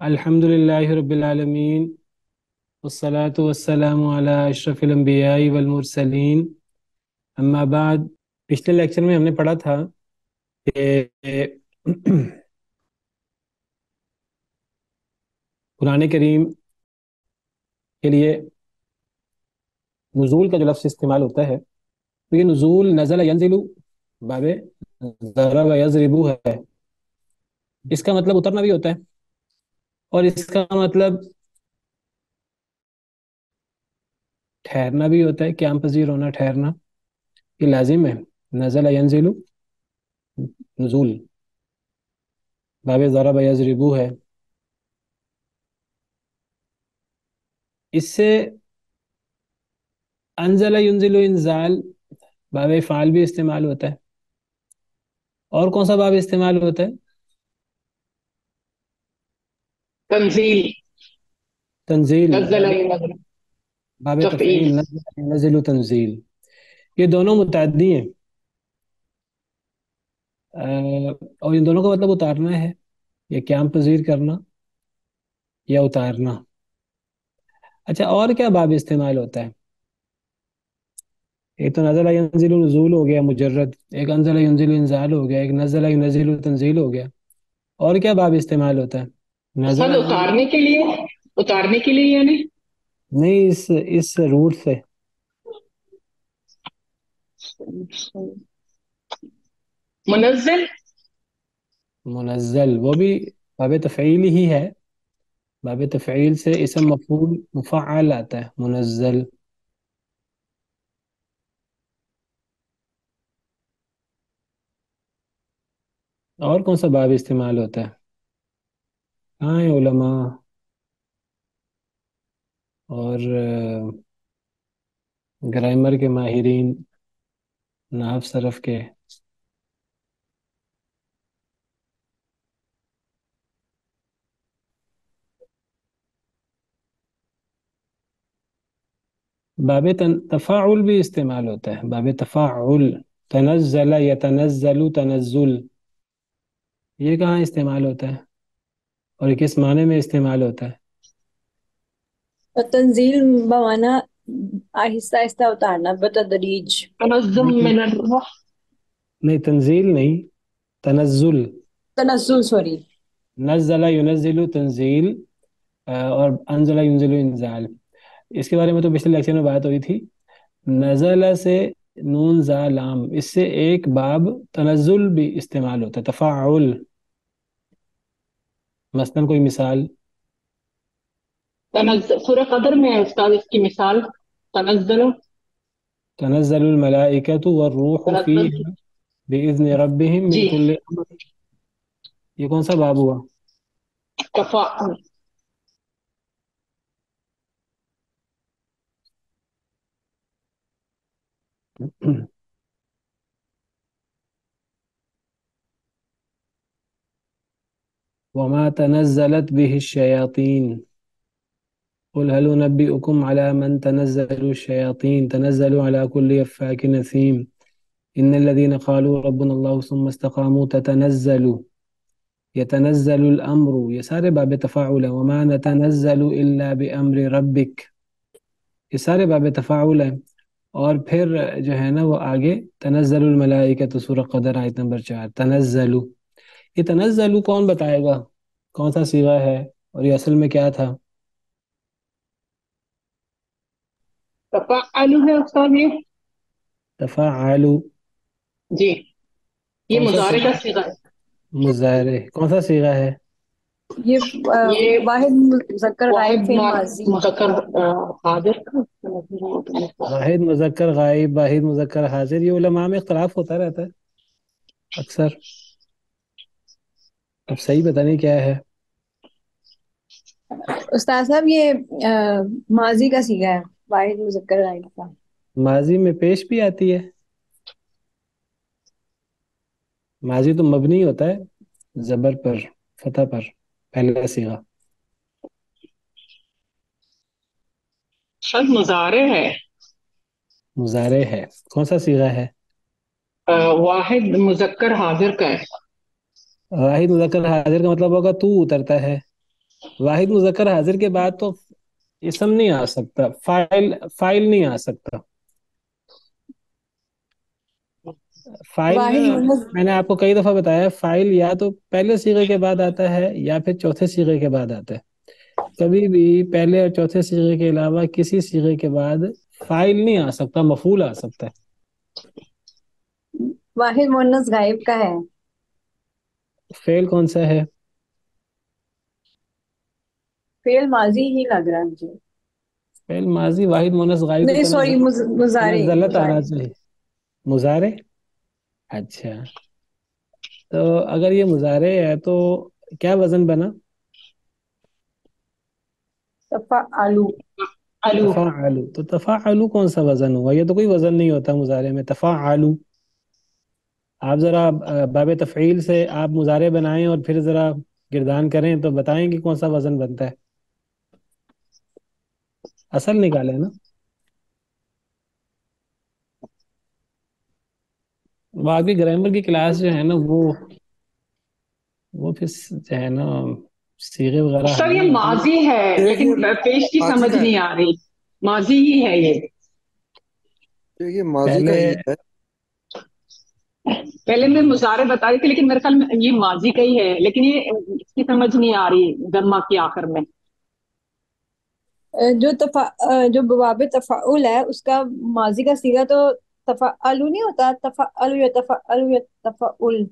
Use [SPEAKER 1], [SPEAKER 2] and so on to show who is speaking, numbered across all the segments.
[SPEAKER 1] الحمد لله رب العالمين والصلاة والسلام على اشرف الانبیاء والمرسلین اما بعد۔ پچھلے لیکچر میں ہم نے پڑھا تھا کہ قرآن کریم کے لیے نزول کا جو لفظ استعمال ہوتا ہے تو یہ نزول نزل ینزل باب ضرب یضرب ہے۔ اس کا مطلب اترنا بھی ہوتا ہے اور اس کا مطلب ٹھہرنا بھی ہوتا ہے، قیام پذیر ہونا، ٹھہرنا، یہ لازم ہے۔ نزل ینزل نزول، باب ضرب یضرب ہے۔ اس سے انزل ینزل انزال باب فعال بھی استعمال ہوتا ہے۔ اور کون سا باب استعمال ہوتا ہے؟
[SPEAKER 2] تنزیل،
[SPEAKER 1] تنزیل،
[SPEAKER 2] نزل ينزل،
[SPEAKER 1] باب تفعیل،
[SPEAKER 2] تفعیل.
[SPEAKER 1] نزل ينزل و تنزیل، یہ دونوں متعدی ہیں۔ اور ان دونوں کا مطلب اتارنا ہے یا قیام پذیر کرنا یا اتارنا۔ اچھا، اور کیا باب استعمال ہوتا ہے؟ ایک تو نزل ینزل نزول ہو گیا مجرد، ایک انزل ینزل انزال ہو گیا، ایک نزل ینزل تنزیل ہو گیا۔ اور کیا باب استعمال ہوتا ہے؟ نزل
[SPEAKER 2] سر
[SPEAKER 1] ینزل،
[SPEAKER 2] اتارنے کے لیے یعنی
[SPEAKER 1] نہیں، اس روٹ سے
[SPEAKER 2] منزل.
[SPEAKER 1] منزل وہ بھی باب تفعیل ہی ہے۔ باب تفعیل سے اسم مفعول مفعل آتا ہے، منزل۔ اور کون سا باب استعمال ہوتا ہے؟ کہاں ہیں علماء اور گرامر کے ماہرین، نحو صرف کے؟ باب تفاعل بھی استعمال ہوتا ہے، باب تفاعل، تنزل یتنزل تنزل، یہ کہاں استعمال ہوتا ہے اور یہ کس معنی میں استعمال ہوتا ہے؟
[SPEAKER 3] اور تنزیل بمانا آہستہ آہستہ اتارنا بتدریج.
[SPEAKER 2] تنزل
[SPEAKER 1] نہیں
[SPEAKER 2] من الروح.
[SPEAKER 1] نہیں، تنزیل نہیں، تنزل۔
[SPEAKER 3] تنزل، سوری.
[SPEAKER 1] نزل ینزل تنزیل، اور انزل ینزل انزال، اس کے بارے میں تو پچھلے لیکچر میں بات ہوئی تھی۔ نزل سے نون زا لام، اس سے ایک باب تنزل بھی استعمال ہوتا ہے، تفاعل۔ مثلا کوئی مثال؟
[SPEAKER 2] تنزل سورہ قدر میں ہے استاد، اس کی مثال تنزل.
[SPEAKER 1] تنزل الملائکۃ والروح
[SPEAKER 2] تنزل
[SPEAKER 1] فیہا بإذن ربہم من
[SPEAKER 2] جی
[SPEAKER 1] کل امر، یہ کون سا باب ہوا؟
[SPEAKER 2] تفاعل.
[SPEAKER 1] وما تنزلت به الشياطين قل هل ننبئكم على من تنزل الشياطين تنزل على كل أفاك نثيم إن الذين قالوا ربنا الله ثم استقاموا تتنزل يتنزل الأمر، یہ سارے باب تفاعل ہیں۔ وما نتنزل إلا بأمر ربك، یہ سارے باب تفاعل ہیں۔ اور پھر جو ہے نا وہ آگے تنزل الملائکۃ، سورہ قدر آیت نمبر 4، تنزل، یہ تنزل کون بتائے گا کون سا صیغہ ہے اور یہ اصل میں کیا تھا؟
[SPEAKER 2] تفاعل ہے استاد یہ.
[SPEAKER 1] تفاعل
[SPEAKER 2] جی، یہ
[SPEAKER 1] کون سا
[SPEAKER 2] مضارع
[SPEAKER 1] صیغہ؟
[SPEAKER 2] کا صیغہ ہے.
[SPEAKER 1] مضارع کون سا صیغہ ہے؟
[SPEAKER 3] یہ
[SPEAKER 2] یہ
[SPEAKER 3] واحد مذکر غائب
[SPEAKER 2] واحد
[SPEAKER 3] فعل ماضی.
[SPEAKER 2] مذکر حاضر کا.
[SPEAKER 1] واحد مذکر غائب، واحد مذکر حاضر، یہ علماء میں اختلاف ہوتا رہتا ہے اکثر، اب صحیح پتہ نہیں کیا ہے۔
[SPEAKER 3] استاد صاحب یہ ماضی کا صیغہ ہے، واحد مذکر غائب کا.
[SPEAKER 1] ماضی میں پیش بھی آتی ہے، ماضی تو مبنی ہوتا ہے زبر پر، فتح پر، پہلا صیغہ۔
[SPEAKER 2] شاید مضارع ہے.
[SPEAKER 1] مضارع ہے، کون سا صیغہ ہے؟
[SPEAKER 2] واحد مذکر حاضر کا ہے.
[SPEAKER 1] واحد مذکر حاضر کا مطلب ہوگا تو اترتا ہے، واحد مذکر حاضر کے بعد تو اسم نہیں آ سکتا، فائل فائل نہیں آ سکتا۔ فائل نا،
[SPEAKER 3] واحد مونس
[SPEAKER 1] میں نے آپ کو کئی دفعہ بتایا ہے، فائل یا تو پہلے صیغے کے بعد آتا ہے یا پھر چوتھے صیغے کے بعد آتا ہے۔ کبھی بھی پہلے اور چوتھے صیغے کے علاوہ کسی صیغے کے بعد فائل نہیں آ سکتا، مفعول آ سکتا ہے۔
[SPEAKER 3] واحد مونس غائب کا ہے؟
[SPEAKER 1] فعل کون سا ہے؟
[SPEAKER 3] فعل ماضی ہی لگ رہا ہے مجھے۔
[SPEAKER 1] فعل ماضی واحد مونس غائب تو
[SPEAKER 3] نہیں سوری، مضارع
[SPEAKER 1] تنزلت
[SPEAKER 3] مضارع۔
[SPEAKER 1] آنا چاہیے۔ مضارع، اچھا، تو اگر یہ مضارع ہے تو کیا وزن بنا؟
[SPEAKER 3] تفعلوا۔
[SPEAKER 2] الو.
[SPEAKER 1] تفاعلو، تو تفاعلو کون سا وزن ہوا؟ یہ تو کوئی وزن نہیں ہوتا مضارع میں، تفاعلو۔ آپ ذرا باب تفعیل سے آپ مضارع بنائیں اور پھر ذرا گردان کریں تو بتائیں کہ کون سا وزن بنتا ہے، اصل نکالے نا۔ باقی گرامر کی کلاس جو ہے نا وہ پھر جو ہے نا صیغے وغیرہ
[SPEAKER 2] سر
[SPEAKER 1] ہے
[SPEAKER 2] یہ
[SPEAKER 1] نا وہ
[SPEAKER 2] ماضی ہے
[SPEAKER 4] یہ
[SPEAKER 2] لیکن پیش کی
[SPEAKER 4] ماضی
[SPEAKER 2] سمجھ
[SPEAKER 4] کا ہے،
[SPEAKER 2] نہیں آ رہی. ماضی ہی ہے یہ.
[SPEAKER 4] یہ ماضی کا
[SPEAKER 1] پہلے
[SPEAKER 4] ہی ہے۔
[SPEAKER 2] پہلے میں مضارع بتا رہی تھی لیکن میرے خیال میں یہ ماضی کا ہی ہے، لیکن یہ اس کی سمجھ نہیں آ رہی گما کی آخر میں.
[SPEAKER 3] جو بواب تفعل ہے اس کا ماضی کا صیغہ تو تفعلوا نہیں ہوتا، تفعلوا یا تفعلوا یا تفعل۔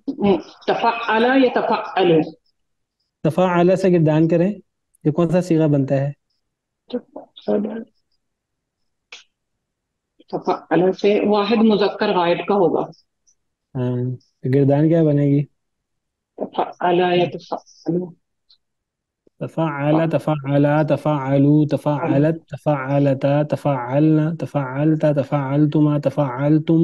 [SPEAKER 2] تفعل یا تفعل.
[SPEAKER 1] تفاعل سے گردان کریں، یہ کون سا صیغہ بنتا ہے؟
[SPEAKER 2] تفعل سے واحد مذکر غائب کا ہوگا.
[SPEAKER 1] ہاں، تو گردان کیا بنے گی؟
[SPEAKER 2] تفعل یا تفعل.
[SPEAKER 1] تفعل، تفعلا، تفعلوا، تفعلت، تفعلتا، تفعلنا، تفعلت، تفعلتما، تفعلتم،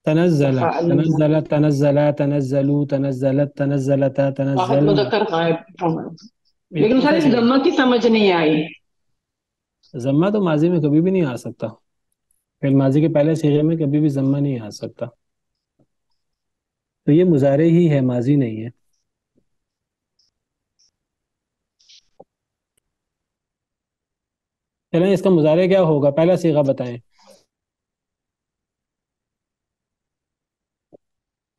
[SPEAKER 1] تنزل،
[SPEAKER 2] تفعل
[SPEAKER 1] تنزل، تنزلا، تنزلوا، تنزلت، تنزلتا،
[SPEAKER 2] واحد
[SPEAKER 1] تنزلنا،
[SPEAKER 2] مذکر غائب ہوگا.
[SPEAKER 1] یہ
[SPEAKER 2] لیکن
[SPEAKER 1] کون
[SPEAKER 2] سر
[SPEAKER 1] سا
[SPEAKER 2] اس
[SPEAKER 1] صیغہ؟
[SPEAKER 2] گما کی سمجھ نہیں آئی.
[SPEAKER 1] ضمہ تو ماضی میں کبھی بھی نہیں آ سکتا، فعل ماضی کے پہلے صیغے میں کبھی بھی ضمہ نہیں آ سکتا، تو یہ مضارع ہی ہے، ماضی نہیں ہے۔ چلیں اس کا مضارع کیا ہوگا، پہلا صیغہ بتائیں۔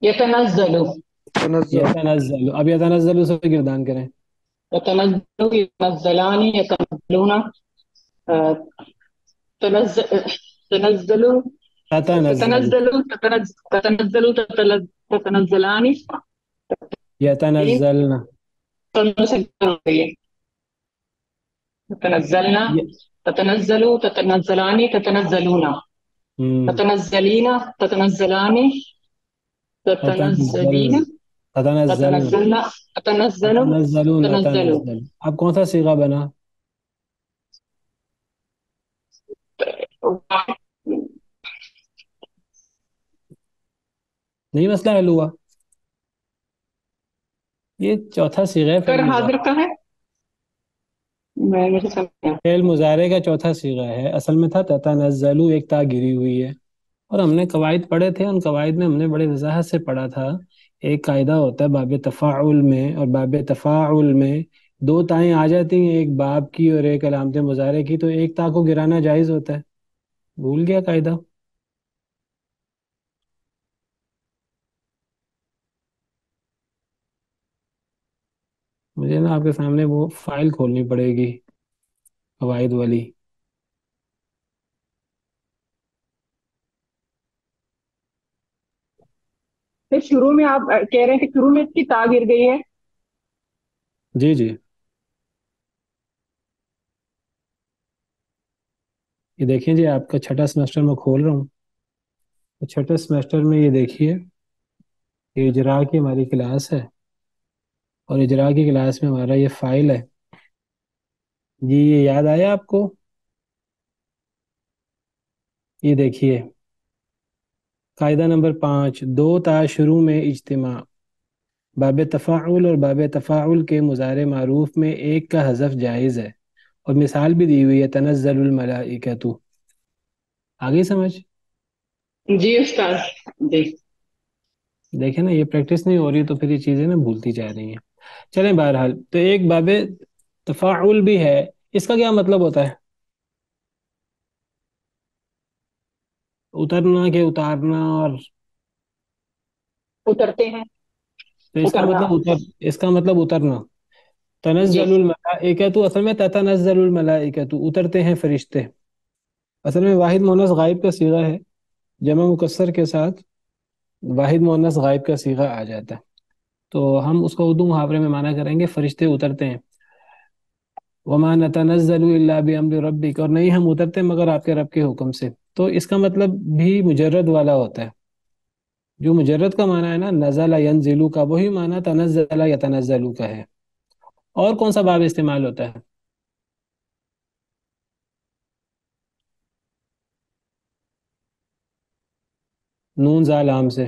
[SPEAKER 2] یتنزل.
[SPEAKER 4] تنزل،
[SPEAKER 1] یتنزل، اب یتنزل سے گردان کریں۔
[SPEAKER 2] يتنزل يتنزلان يتنزلون. تنزل تنزل
[SPEAKER 1] تتنزل،
[SPEAKER 2] تتنزل تتنزلان.
[SPEAKER 1] یتنزلنا،
[SPEAKER 2] تتنزلنا. تتنزل تتنزلان تتنزلون. تتنزلين تتنزلان تتنزلين.
[SPEAKER 1] تتنزلنا، تتنزلنا،
[SPEAKER 2] تتنزلنا تتنزل
[SPEAKER 1] تتنزلون،
[SPEAKER 2] تتنزل.
[SPEAKER 1] تتنزل، اب کون سا صیغہ بنا؟ نہیں مسئلہ حل ہوا، یہ چوتھا صیغہ ہے
[SPEAKER 2] کر
[SPEAKER 1] فعل
[SPEAKER 2] حاضر
[SPEAKER 1] مضارع،
[SPEAKER 2] کا ہے. میں مجھے سمجھ گیا.
[SPEAKER 1] فعل مضارع کا چوتھا صیغہ ہے، اصل میں تھا تتنزل، ایک تا گری ہوئی ہے، اور ہم نے قواعد پڑھے تھے، ان قواعد میں ہم نے بڑے وضاحت سے پڑھا تھا، ایک قاعدہ ہوتا ہے باب تفاعل میں، اور باب تفاعل میں دو تائیں آ جاتی ہیں، ایک باب کی اور ایک علامت مضارع کی، تو ایک تا کو گرانا جائز ہوتا ہے، بھول گیا قاعدہ؟ مجھے نا آپ کے سامنے وہ فائل کھولنی پڑے گی قواعد والی۔
[SPEAKER 2] پھر شروع میں آپ کہہ رہے ہیں کہ شروع میں اس کی تا گر گئی ہے.
[SPEAKER 1] جی جی، یہ دیکھیں جی، آپ کا چھٹا سمیسٹر میں کھول رہا ہوں، چھٹے سمیسٹر میں یہ دیکھیے، یہ اجراء کی ہماری کلاس ہے، اور اجراء کی کلاس میں ہمارا یہ فائل ہے جی، یہ یاد آیا آپ کو؟ یہ دیکھیے قاعدہ نمبر 5، دو تا شروع میں اجتماع، باب تفاعل اور باب تفاعل کے مضارع معروف میں ایک کا حذف جائز ہے، اور مثال بھی دی ہوئی ہے تنزل الملائکۃ، آگے سمجھ؟
[SPEAKER 2] جی استاد جی.
[SPEAKER 1] دیکھیں نا، یہ پریکٹس نہیں ہو رہی تو پھر یہ چیزیں نا بھولتی جا رہی ہیں۔ چلیں بہرحال، تو ایک باب تفاعل بھی ہے، اس کا کیا مطلب ہوتا ہے؟ اترنا کے اتارنا، اور
[SPEAKER 2] اترتے ہیں،
[SPEAKER 1] تو اس کا
[SPEAKER 2] اترنا.
[SPEAKER 1] مطلب اس کا مطلب اترنا.
[SPEAKER 2] جی.
[SPEAKER 1] تنزل الملائکۃ، اصل میں تتنزل الملائکۃ، اترتے ہیں فرشتے. اصل میں واحد مونس غائب کا صیغہ ہے، جمع مکسر کے ساتھ واحد مونس غائب کا صیغہ آ جاتا ہے، تو ہم اس کو اردو محاورے میں معنی کریں گے فرشتے اترتے ہیں. وما نتنزل الا بامر ربک، اور نہیں ہم اترتے مگر آپ کے رب کے حکم سے. تو اس کا مطلب بھی مجرد والا ہوتا ہے. جو مجرد کا معنی ہے نا، نزل ینزلو کا، وہی معنی تنزل یتنزلو کا ہے. اور کون سا باب استعمال ہوتا ہے؟ نون زا لام سے.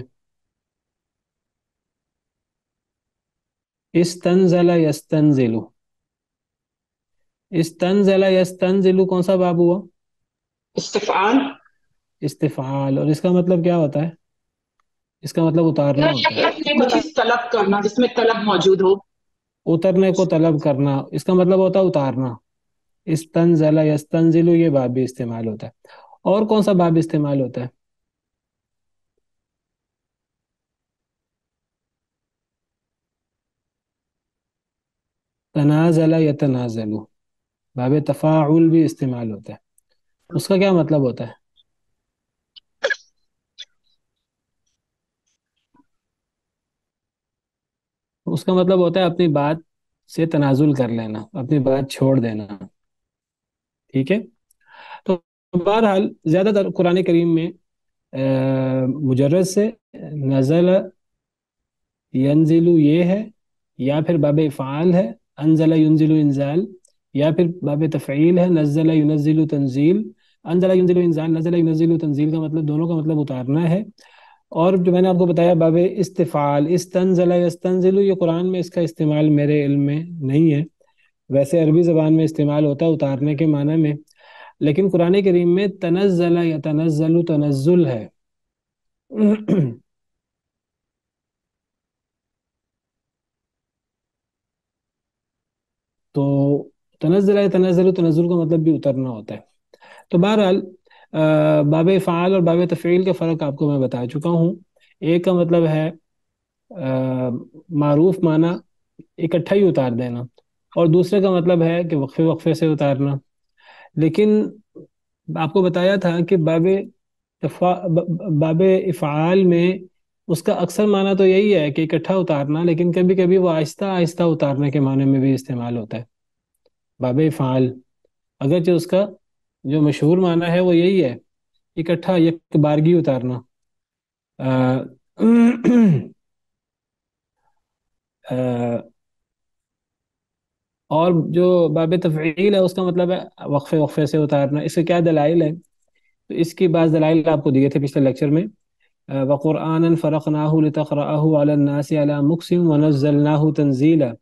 [SPEAKER 1] استنزل یستنزلو، استنزل یستنزلو کون سا باب ہوا؟
[SPEAKER 2] استفعال.
[SPEAKER 1] استفعال. اور اس کا مطلب کیا ہوتا ہے؟ اس کا مطلب اتارنا ہوتا ہے.
[SPEAKER 2] کوئی چیز طلب کرنا جس میں طلب موجود ہو.
[SPEAKER 1] اترنے کو طلب کرنا، اس کا مطلب ہوتا ہے اتارنا. استنزل یستنزلو، یہ باب بھی استعمال ہوتا ہے. اور کون سا باب استعمال ہوتا ہے؟ تنازل یتنازلو، باب تفاعل بھی استعمال ہوتا ہے. اس کا کیا مطلب ہوتا ہے؟ اس کا مطلب ہوتا ہے اپنی بات سے تنازل کر لینا، اپنی بات چھوڑ دینا. ٹھیک ہے. تو بہرحال زیادہ تر قرآن کریم میں مجرد سے نزل ینزلو یہ ہے، یا پھر باب افعال ہے انزل ینزل انزال، یا پھر باب تفعیل ہے نزل ینزل تنزیل. انزل ینزل انزال، نزل ینزل تنزیل کا مطلب، دونوں کا مطلب اتارنا ہے. اور جو میں نے آپ کو بتایا باب استفعال استنزل یستنزل، یہ قرآن میں اس کا استعمال میرے علم میں نہیں ہے. ویسے عربی زبان میں استعمال ہوتا ہے اتارنے کے معنی میں، لیکن قرآن کریم میں تنزل یتنزل تنزل ہے. تو تنزل یتنزل تنزل کا مطلب بھی اترنا ہوتا ہے. تو بہرحال باب فعال اور باب تفعیل کا فرق آپ کو میں بتا چکا ہوں. ایک کا مطلب ہے معروف معنی اکٹھا ہی اتار دینا، اور دوسرے کا مطلب ہے کہ وقفے وقفے سے اتارنا. لیکن آپ کو بتایا تھا کہ باب افعال میں اس کا اکثر معنی تو یہی ہے کہ اکٹھا اتارنا، لیکن کبھی کبھی وہ آہستہ آہستہ اتارنے کے معنی میں بھی استعمال ہوتا ہے باب افعال. اگرچہ اس کا جو مشہور معنی ہے وہ یہی ہے، اکٹھا یک بارگی اتارنا. اور جو باب تفعیل ہے اس کا مطلب ہے وقفے وقفے سے اتارنا. اس کے کیا دلائل ہے؟ تو اس کی بعض دلائل آپ کو دیے تھے پچھلے لیکچر میں. وَقُرْآنًا فَرَقْنَاهُ لِتَقْرَأَهُ عَلَى النَّاسِ عَلَى مُكْثٍ وَنَزَّلْنَاهُ تَنزِيلًا.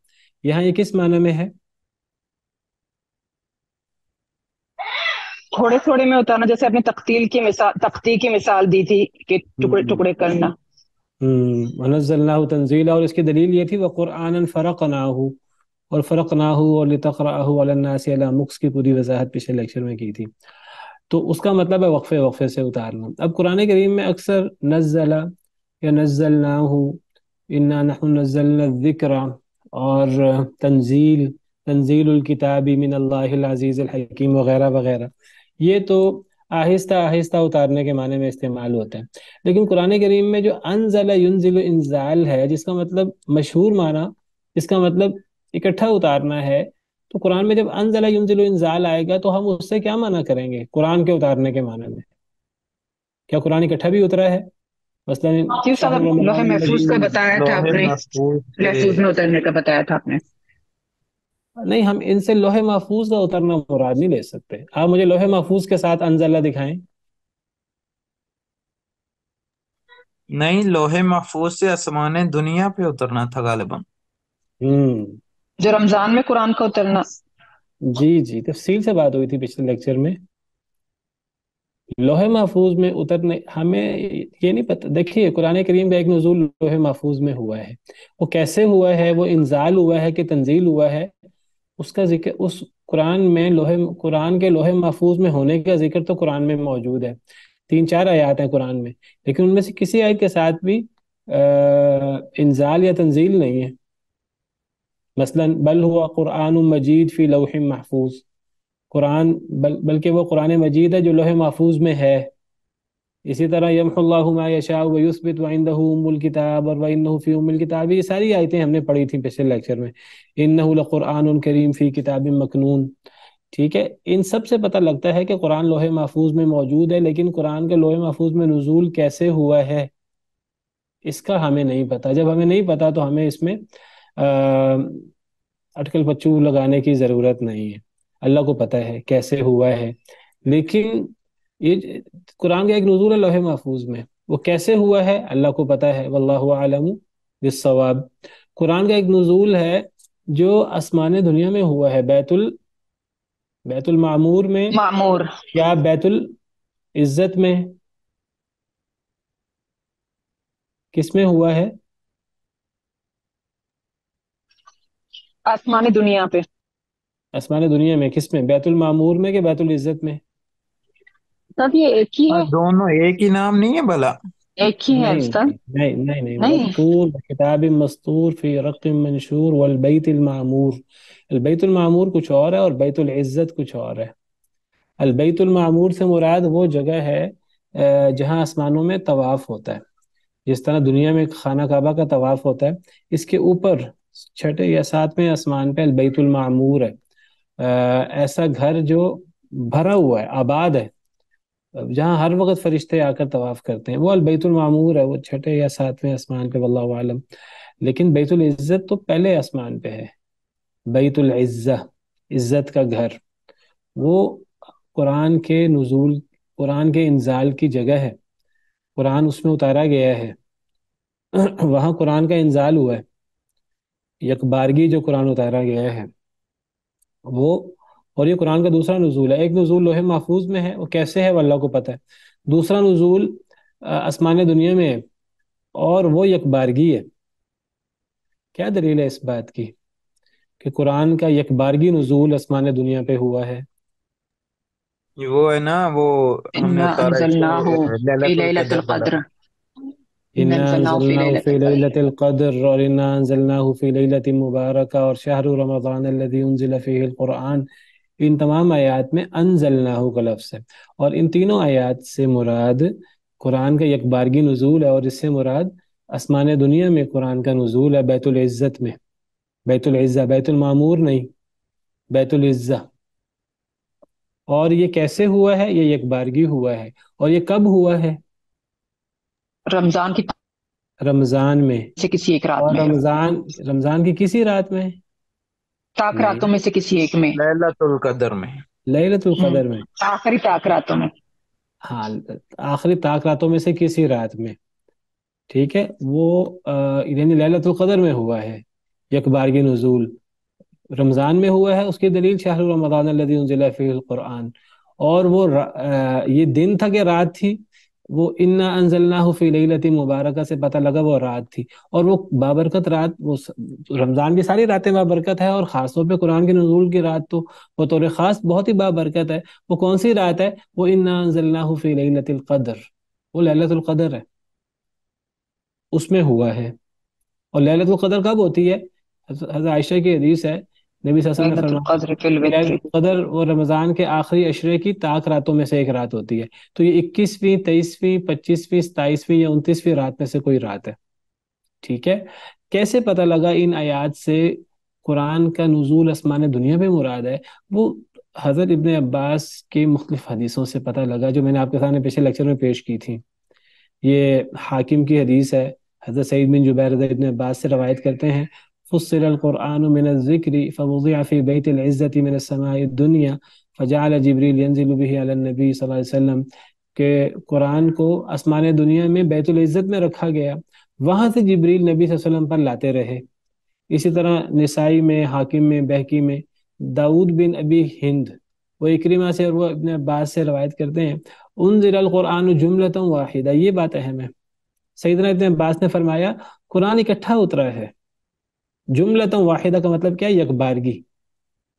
[SPEAKER 1] یہاں یہ کس معنی میں ہے؟
[SPEAKER 2] تھوڑے تھوڑے میں اتارنا، جیسے اپنے تختی کی مثال دی تھی کہ ٹکڑے ٹکڑے کرنا.
[SPEAKER 1] وَنَزَّلْنَاهُ تَنزِيلًا. اور اس کی دلیل یہ تھی وَقُرْآنًا فَرَقْنَاهُ، اور فَرَقْنَاهُ اور لِتَقْرَأَهُ عَلَى النَّاسِ عَلَى مُكْثٍ کی پوری وضاحت پچھلے لیکچر میں کی تھی. تو اس کا مطلب ہے وقفے وقفے سے اتارنا. اب قرآن کریم میں اکثر نزل یا نزلناہ، انا نحن نزلنا الذکر، اور تنزیل، تنزیل الکتاب من اللہ العزیز الحکیم وغیرہ وغیرہ، یہ تو آہستہ آہستہ اتارنے کے معنی میں استعمال ہوتے ہیں. لیکن قرآن کریم میں جو انزل ینزل انزال ہے، جس کا مطلب مشہور معنی، جس کا مطلب اکٹھا اتارنا ہے، تو قرآن میں جب انزل ینزل انزال آئے گا تو ہم اس سے کیا معنی کریں گے قرآن کے اتارنے کے معنی میں؟ کیا قرآن اکٹھا بھی اترا ہے؟ مثلا
[SPEAKER 2] جی
[SPEAKER 1] شہر
[SPEAKER 2] صاحب، لوح
[SPEAKER 1] رمضان
[SPEAKER 2] محفوظ کا
[SPEAKER 1] الذی،
[SPEAKER 2] بتایا تھا
[SPEAKER 5] لوح
[SPEAKER 2] آپ نے،
[SPEAKER 5] محفوظ
[SPEAKER 2] محفوظ میں اترنے کا بتایا تھا آپ نے.
[SPEAKER 1] نہیں، ہم ان سے لوح محفوظ کا اترنا مراد نہیں لے سکتے. آپ مجھے لوح محفوظ کے ساتھ انزلہ دکھائیں.
[SPEAKER 5] نہیں، لوح محفوظ سے آسمان دنیا پہ اترنا تھا غالباً.
[SPEAKER 1] ہوں
[SPEAKER 2] جو رمضان میں قرآن کا اترنا.
[SPEAKER 1] جی جی، تفصیل سے بات ہوئی تھی پچھلے لیکچر میں. لوح محفوظ میں اترنے ہمیں یہ نہیں پتہ. دیکھیے قرآن کریم کا ایک نزول لوح محفوظ میں ہوا ہے، وہ کیسے ہوا ہے، وہ انزال ہوا ہے کہ تنزیل ہوا ہے، اس کا ذکر اس قرآن کے لوح محفوظ میں ہونے کا ذکر تو قرآن میں موجود ہے، 3 4 آیات ہیں قرآن میں، لیکن ان میں سے کسی آیت کے ساتھ بھی انزال یا تنزیل نہیں ہے. مثلا بل ہوا قرآن مجید فی لوح محفوظ، بلکہ وہ قرآن مجید ہے جو لوح محفوظ میں ہے. اسی طرح یمحو اللہ ما یشاء ویثبت وعندہ ام الکتاب اور وانہ فی ام الکتاب، یہ ساری آیتیں ہم نے پڑھی تھیں پچھلے لیکچر میں. انہ لقرآن کریم فی کتاب مکنون. ٹھیک ہے، ان سب سے پتہ لگتا ہے کہ قرآن لوح محفوظ میں موجود ہے، لیکن قرآن کے لوح محفوظ میں نزول کیسے ہوا ہے اس کا ہمیں نہیں پتہ. جب ہمیں نہیں پتہ تو ہمیں اس میں اٹکل پچو لگانے کی ضرورت نہیں ہے. اللہ کو پتہ ہے کیسے ہوا ہے، لیکن یہ قرآن کا ایک نزول ہے لوح محفوظ میں، وہ کیسے ہوا ہے اللہ کو پتہ ہے. واللہ عالم بالصواب. قرآن کا ایک نزول ہے جو آسمان دنیا میں ہوا ہے، بیت المعمور میں
[SPEAKER 2] معمور،
[SPEAKER 1] یا بیت العزت میں، کس میں ہوا ہے؟
[SPEAKER 2] آسمانی دنیا پہ.
[SPEAKER 1] آسمان دنیا میں کس میں؟ بیت المعمور میں کہ بیت العزت میں؟
[SPEAKER 2] سب یہ ایک ہی ہے،
[SPEAKER 5] دونوں ایک ہی نام نہیں ہے بھلا؟
[SPEAKER 2] ایک ہی ہے
[SPEAKER 1] نہیں
[SPEAKER 2] استاد.
[SPEAKER 1] نہیں نہیں نہیں.
[SPEAKER 2] نہیں،
[SPEAKER 1] والطور کتاب مسطور فی رق منشور والبیت المعمور. البیت المعمور کچھ اور ہے اور بیت العزت کچھ اور ہے. البیت المعمور سے مراد وہ جگہ ہے جہاں آسمانوں میں طواف ہوتا ہے، جس طرح دنیا میں خانہ کعبہ کا طواف ہوتا ہے، اس کے اوپر 6 یا 7ویں آسمان پہ البیت المعمور ہے. ایسا گھر جو بھرا ہوا ہے، آباد ہے، جہاں ہر وقت فرشتے آ کر طواف کرتے ہیں، وہ البیت المعمور ہے. وہ 6 یا 7ویں آسمان پہ، واللہ عالم. لیکن بیت العزت تو پہلے آسمان پہ ہے. بیت العزہ، عزت کا گھر، وہ قرآن کے نزول، قرآن کے انزال کی جگہ ہے. قرآن اس میں اتارا گیا ہے، وہاں قرآن کا انزال ہوا ہے. یک بارگی جو قرآن اتارا گیا ہے وہ، اور یہ قرآن کا دوسرا نزول ہے. ایک نزول لوح محفوظ میں ہے، وہ کیسے ہے وہ اللہ کو پتہ ہے. دوسرا نزول آسمان دنیا میں ہے، اور وہ یک بارگی ہے. کیا دلیل ہے اس بات کی کہ قرآن کا یک بارگی نزول آسمان دنیا پہ ہوا ہے؟
[SPEAKER 5] وہ ہے نا، وہ ہم نے
[SPEAKER 2] انا
[SPEAKER 5] اتارا
[SPEAKER 2] انزلناہ
[SPEAKER 5] اسے
[SPEAKER 2] فی
[SPEAKER 5] ليلة
[SPEAKER 2] لیلۃ
[SPEAKER 5] القدر پڑھا.
[SPEAKER 2] القدر، انا
[SPEAKER 1] انا
[SPEAKER 2] انزلناہ فی
[SPEAKER 1] انزلناه
[SPEAKER 2] لیلۃ
[SPEAKER 1] في
[SPEAKER 2] القدر.
[SPEAKER 1] ليلة القدر اور انا انزلناه في ليلة مبارکہ اور شہر رمضان الذي انزل فيه القرآن. ان تمام آیات میں انزلناه کا لفظ ہے، اور ان تینوں آیات سے مراد قرآن کا یک بارگی نزول ہے، اور اس سے مراد آسمان دنیا میں قرآن کا نزول ہے، بیت العزت میں. بیت العزہ، بیت المعمور نہیں، بیت العزہ. اور یہ کیسے ہوا ہے؟ یہ یک بارگی ہوا ہے. اور یہ کب ہوا ہے؟
[SPEAKER 2] رمضان کی
[SPEAKER 1] رمضان میں.
[SPEAKER 2] سے کسی ایک رات
[SPEAKER 1] اور
[SPEAKER 2] میں،
[SPEAKER 1] رمضان کی کسی رات میں؟
[SPEAKER 2] طاق
[SPEAKER 1] نہیں،
[SPEAKER 2] راتوں میں سے کسی ایک میں،
[SPEAKER 5] ليلة القدر میں.
[SPEAKER 1] لیلۃ
[SPEAKER 2] ہم،
[SPEAKER 1] القدر میں.
[SPEAKER 2] آخری طاق راتوں میں.
[SPEAKER 1] ہاں، آخری طاق راتوں میں سے کسی رات میں. ٹھیک ہے، وہ یعنی لیلۃ القدر میں ہوا ہے یک بارگی نزول. رمضان میں ہوا ہے، اس کی دلیل شہر رمضان الذی انزل فیہ القرآن. اور وہ یہ دن تھا کہ رات تھی؟ وہ انا انزلناہ فی لیلۃ مبارکہ سے پتہ لگا وہ رات تھی. اور وہ بابرکت رات، وہ رمضان کی ساری راتیں بابرکت ہے، اور خاص طور پہ قرآن کے نزول کی رات تو بطور خاص بہت ہی بابرکت ہے. وہ کون سی رات ہے؟ وہ انا انزلناہ فی لیلۃ القدر، وہ لیلۃ القدر ہے، اس میں ہوا ہے. اور لیلۃ القدر کب ہوتی ہے؟ حضرت عائشہ کی حدیث ہے، نبی صلی اللہ علیہ وسلم نے
[SPEAKER 2] لیلۃ
[SPEAKER 1] فرمایا
[SPEAKER 2] القدر فی
[SPEAKER 1] کہ لیلۃ
[SPEAKER 2] الوتر.
[SPEAKER 1] القدر وہ رمضان کے آخری عشرے کی طاق راتوں میں سے ایک رات ہوتی ہے. تو یہ 21ویں، 23ویں، 25ویں، 27ویں یا 29ویں رات میں سے کوئی رات ہے. ٹھیک ہے، کیسے پتہ لگا ان آیات سے قرآن کا نزول آسمان دنیا میں مراد ہے؟ وہ حضرت ابن عباس کی مختلف حدیثوں سے پتہ لگا، جو میں نے آپ کے سامنے پچھلے لیکچر میں پیش کی تھی. یہ حاکم کی حدیث ہے، حضرت سعید بن جبیر حضرت ابن عباس سے روایت کرتے ہیں، فصل القرآن من الذکر فوضع فی بیت العزت من السماء الدنیا فجعل جبریل ینزل به علی النبی صلی اللہ علیہ وسلم، کہ قرآن کو آسمان دنیا میں بیت العزت میں رکھا گیا، وہاں سے جبریل نبی صلی اللہ علیہ وسلم پر لاتے رہے. اسی طرح نسائی میں، حاکم میں، بہقی میں داؤد بن ابی ہند، وہ اکرمہ سے اور وہ ابن عباس سے روایت کرتے ہیں، انزل القرآن جملۃ واحدہ. یہ بات اہم ہے، سیدنا ابن عباس نے فرمایا قرآن اکٹھا اترا ہے. جملۃ واحدہ کا مطلب کیا ہے؟ یک بارگی.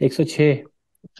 [SPEAKER 1] 106।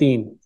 [SPEAKER 1] 3।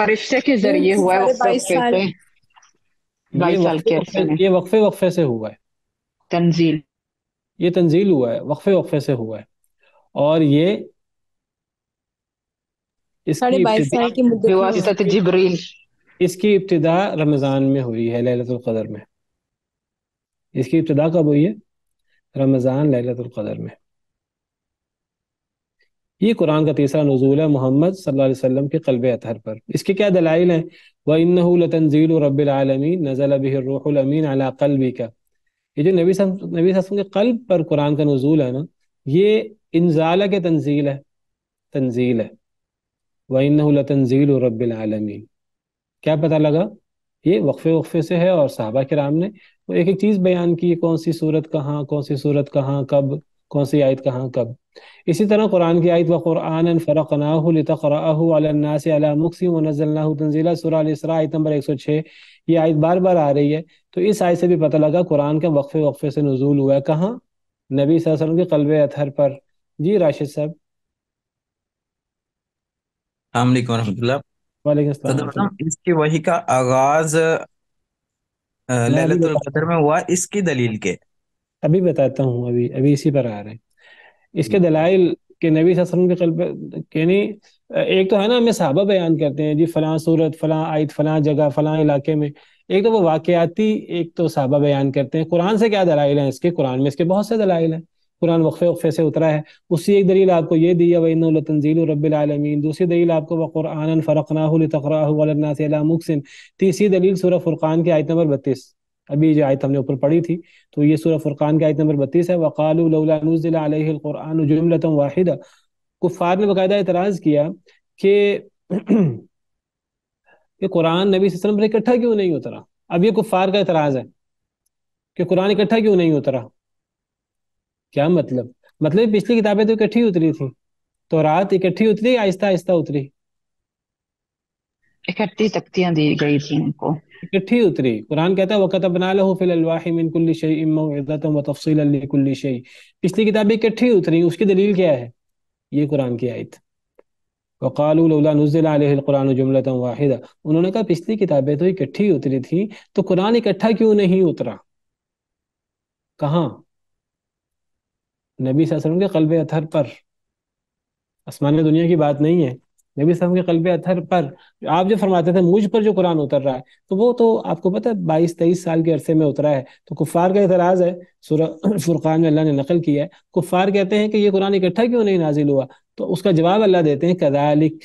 [SPEAKER 2] فرشتے کے
[SPEAKER 3] یہ
[SPEAKER 2] ذریعے ہوا ہے
[SPEAKER 3] ساڑھے
[SPEAKER 2] وقفے
[SPEAKER 3] 22
[SPEAKER 2] وقفے
[SPEAKER 3] سال
[SPEAKER 2] سے،
[SPEAKER 1] یہ
[SPEAKER 2] 22 سال
[SPEAKER 1] وقفے
[SPEAKER 2] کے
[SPEAKER 1] وقفے
[SPEAKER 2] عرصے میں
[SPEAKER 1] یہ وقفے وقفے سے ہوا ہے،
[SPEAKER 2] تنزیل.
[SPEAKER 1] یہ تنزیل ہوا ہے، وقفے وقفے سے ہوا ہے، اور یہ اس
[SPEAKER 3] ساڑھے
[SPEAKER 1] کی
[SPEAKER 3] 22
[SPEAKER 1] ابتدا
[SPEAKER 3] سال کی مدت میں ہوا.
[SPEAKER 2] بواسطہ جبریل.
[SPEAKER 1] اس کی ابتدا رمضان میں ہوئی ہے، ليلۃ القدر میں. اس کی ابتدا کب ہوئی ہے؟ رمضان ليلۃ القدر میں. یہ قرآن کا تیسرا نزول ہے محمد صلی اللہ علیہ وسلم کے قلب اطہر پر. اس کے کیا دلائل ہیں؟ وَإِنَّهُ لَتَنزِيلُ رَبِّ الْعَالَمِينَ نَزَلَ بِهِ الرُّوحُ الْأَمِينُ عَلَى قَلْبِكَ. یہ جو نبی صلی اللہ علیہ وسلم کے قلب پر قرآن کا نزول ہے نا، یہ انزال کے تنزیل ہے، تنزیل ہے. وَإِنَّهُ لَتَنزِيلُ رَبِّ الْعَالَمِينَ. کیا پتہ لگا؟ یہ وقفے وقفے سے ہے، اور صحابہ کرام نے وہ ایک ایک چیز بیان کی، کون سی صورت کہاں، کون سی صورت کہاں کب، کون سی آیت کہاں کب. اسی طرح قرآن کی آیت وَقُرْآنًا فَرَقْنَاهُ لِتَقْرَأَهُ عَلَى النَّاسِ عَلَى مُكْثٍ وَنَزَّلْنَاهُ تَنزِيلًا، سورہ الاسراء آیت نمبر 106. یہ آیت بار بار آ رہی ہے، تو اس آیت سے بھی پتہ لگا قرآن کا وقفے وقفے سے نزول ہوا ہے. کہاں؟ نبی صلی اللہ علیہ وسلم کے قلب اطہر پر. جی راشد صاحب.
[SPEAKER 5] السلام علیکم ورحمۃ اللہ.
[SPEAKER 1] وعلیکم
[SPEAKER 5] تو
[SPEAKER 1] السلام ورحمۃ اللہ.
[SPEAKER 5] اس کی وحی کا آغاز
[SPEAKER 1] میں ابھی
[SPEAKER 5] ليلۃ
[SPEAKER 1] بتاتا
[SPEAKER 5] القدر
[SPEAKER 1] ہوں،
[SPEAKER 5] میں ہوا، اس کی دلیل کے.
[SPEAKER 1] ابھی بتاتا ہوں، ابھی اسی پر آ رہے ہیں. اس کے دلائل کہ نبی صلی اللہ علیہ وسلم کے قلب، یعنی ایک تو ہے نا، ہمیں صحابہ بیان کرتے ہیں جی فلاں صورت فلاں آیت فلاں جگہ فلاں علاقے میں، ایک تو وہ واقعاتی، ایک تو صحابہ بیان کرتے ہیں. قرآن سے کیا دلائل ہیں اس کے؟ قرآن میں اس کے بہت سے دلائل ہیں. قرآن وقفے وقفے سے اترا ہے. اسی ایک دلیل آپ کو یہ دی ہے وَإِنَّهُ لَتَنزِيلُ رَبِّ الْعَالَمِينَ. دوسری دلیل آپ کو وَقُرْآنًا فَرَقْنَاهُ لِتَقْرَأَهُ عَلَى النَّاسِ عَلَى مُكْثٍ. تیسری دلیل سورہ فرقان کی آیت نمبر 32. ابھی جو آیت ہم نے اوپر پڑھی تھی، تو یہ سورہ فرقان کی آیت نمبر 32 ہے. وَقَالُوا لَوْلَا نُزِّلَ عَلَيْهِ الْقُرْآنُ جُمْلَةً وَاحِدَةً. کفار نے باقاعدہ اعتراض کیا کہ کہ قرآن نبی صلی اللہ علیہ وسلم پر اکٹھا کیوں نہیں اترا. اب یہ کفار کا اعتراض ہے کہ قرآن اکٹھا کیوں نہیں اترا. کیا مطلب؟ مطلب پچھلی کتابیں تو اکٹھی اتری تھی، تو رات اکٹھی اتری، آہستہ آہستہ اتری.
[SPEAKER 2] اکٹھی تختیاں دی گئی تھی ان کو.
[SPEAKER 1] اکٹھی اتری. قرآن کہتا ہے وَكَتَبْنَا لَهُ فِي الْأَلْوَاحِ مِنْ كُلِّ شَيْءٍ مَوْعِظَةً وَتَفْصِيلًا لِكُلِّ شَيْءٍ. پچھلی کتابیں اکٹھی اتری، اس کی دلیل کیا ہے؟ یہ قرآن کی آیت. وَقَالُوا لَوْلَا نُزِّلَ عَلَيْهِ الْقُرْآنُ جُمْلَةً وَاحِدَةً. انہوں نے کہا پچھلی کتابیں تو اکٹھی اتری تھی، تو قرآن اکٹھا کیوں نہیں اترا؟ کہاں؟ نبی صلی اللہ علیہ وسلم کے قلب اطہر پر. آسمان دنیا کی بات نہیں ہے، نبی صلی اللہ علیہ وسلم کے قلب اطہر پر. آپ جو فرماتے تھے مجھ پر جو قرآن اتر رہا ہے، تو وہ تو آپ کو پتہ ہے 22-23 سال کے عرصے میں اترا ہے. تو کفار کا اعتراض ہے، سورہ فرقان میں اللہ نے نقل کیا ہے. کفار کہتے ہیں کہ یہ قرآن اکٹھا کیوں نہیں نازل ہوا؟ تو اس کا جواب اللہ دیتے ہیں کذالک،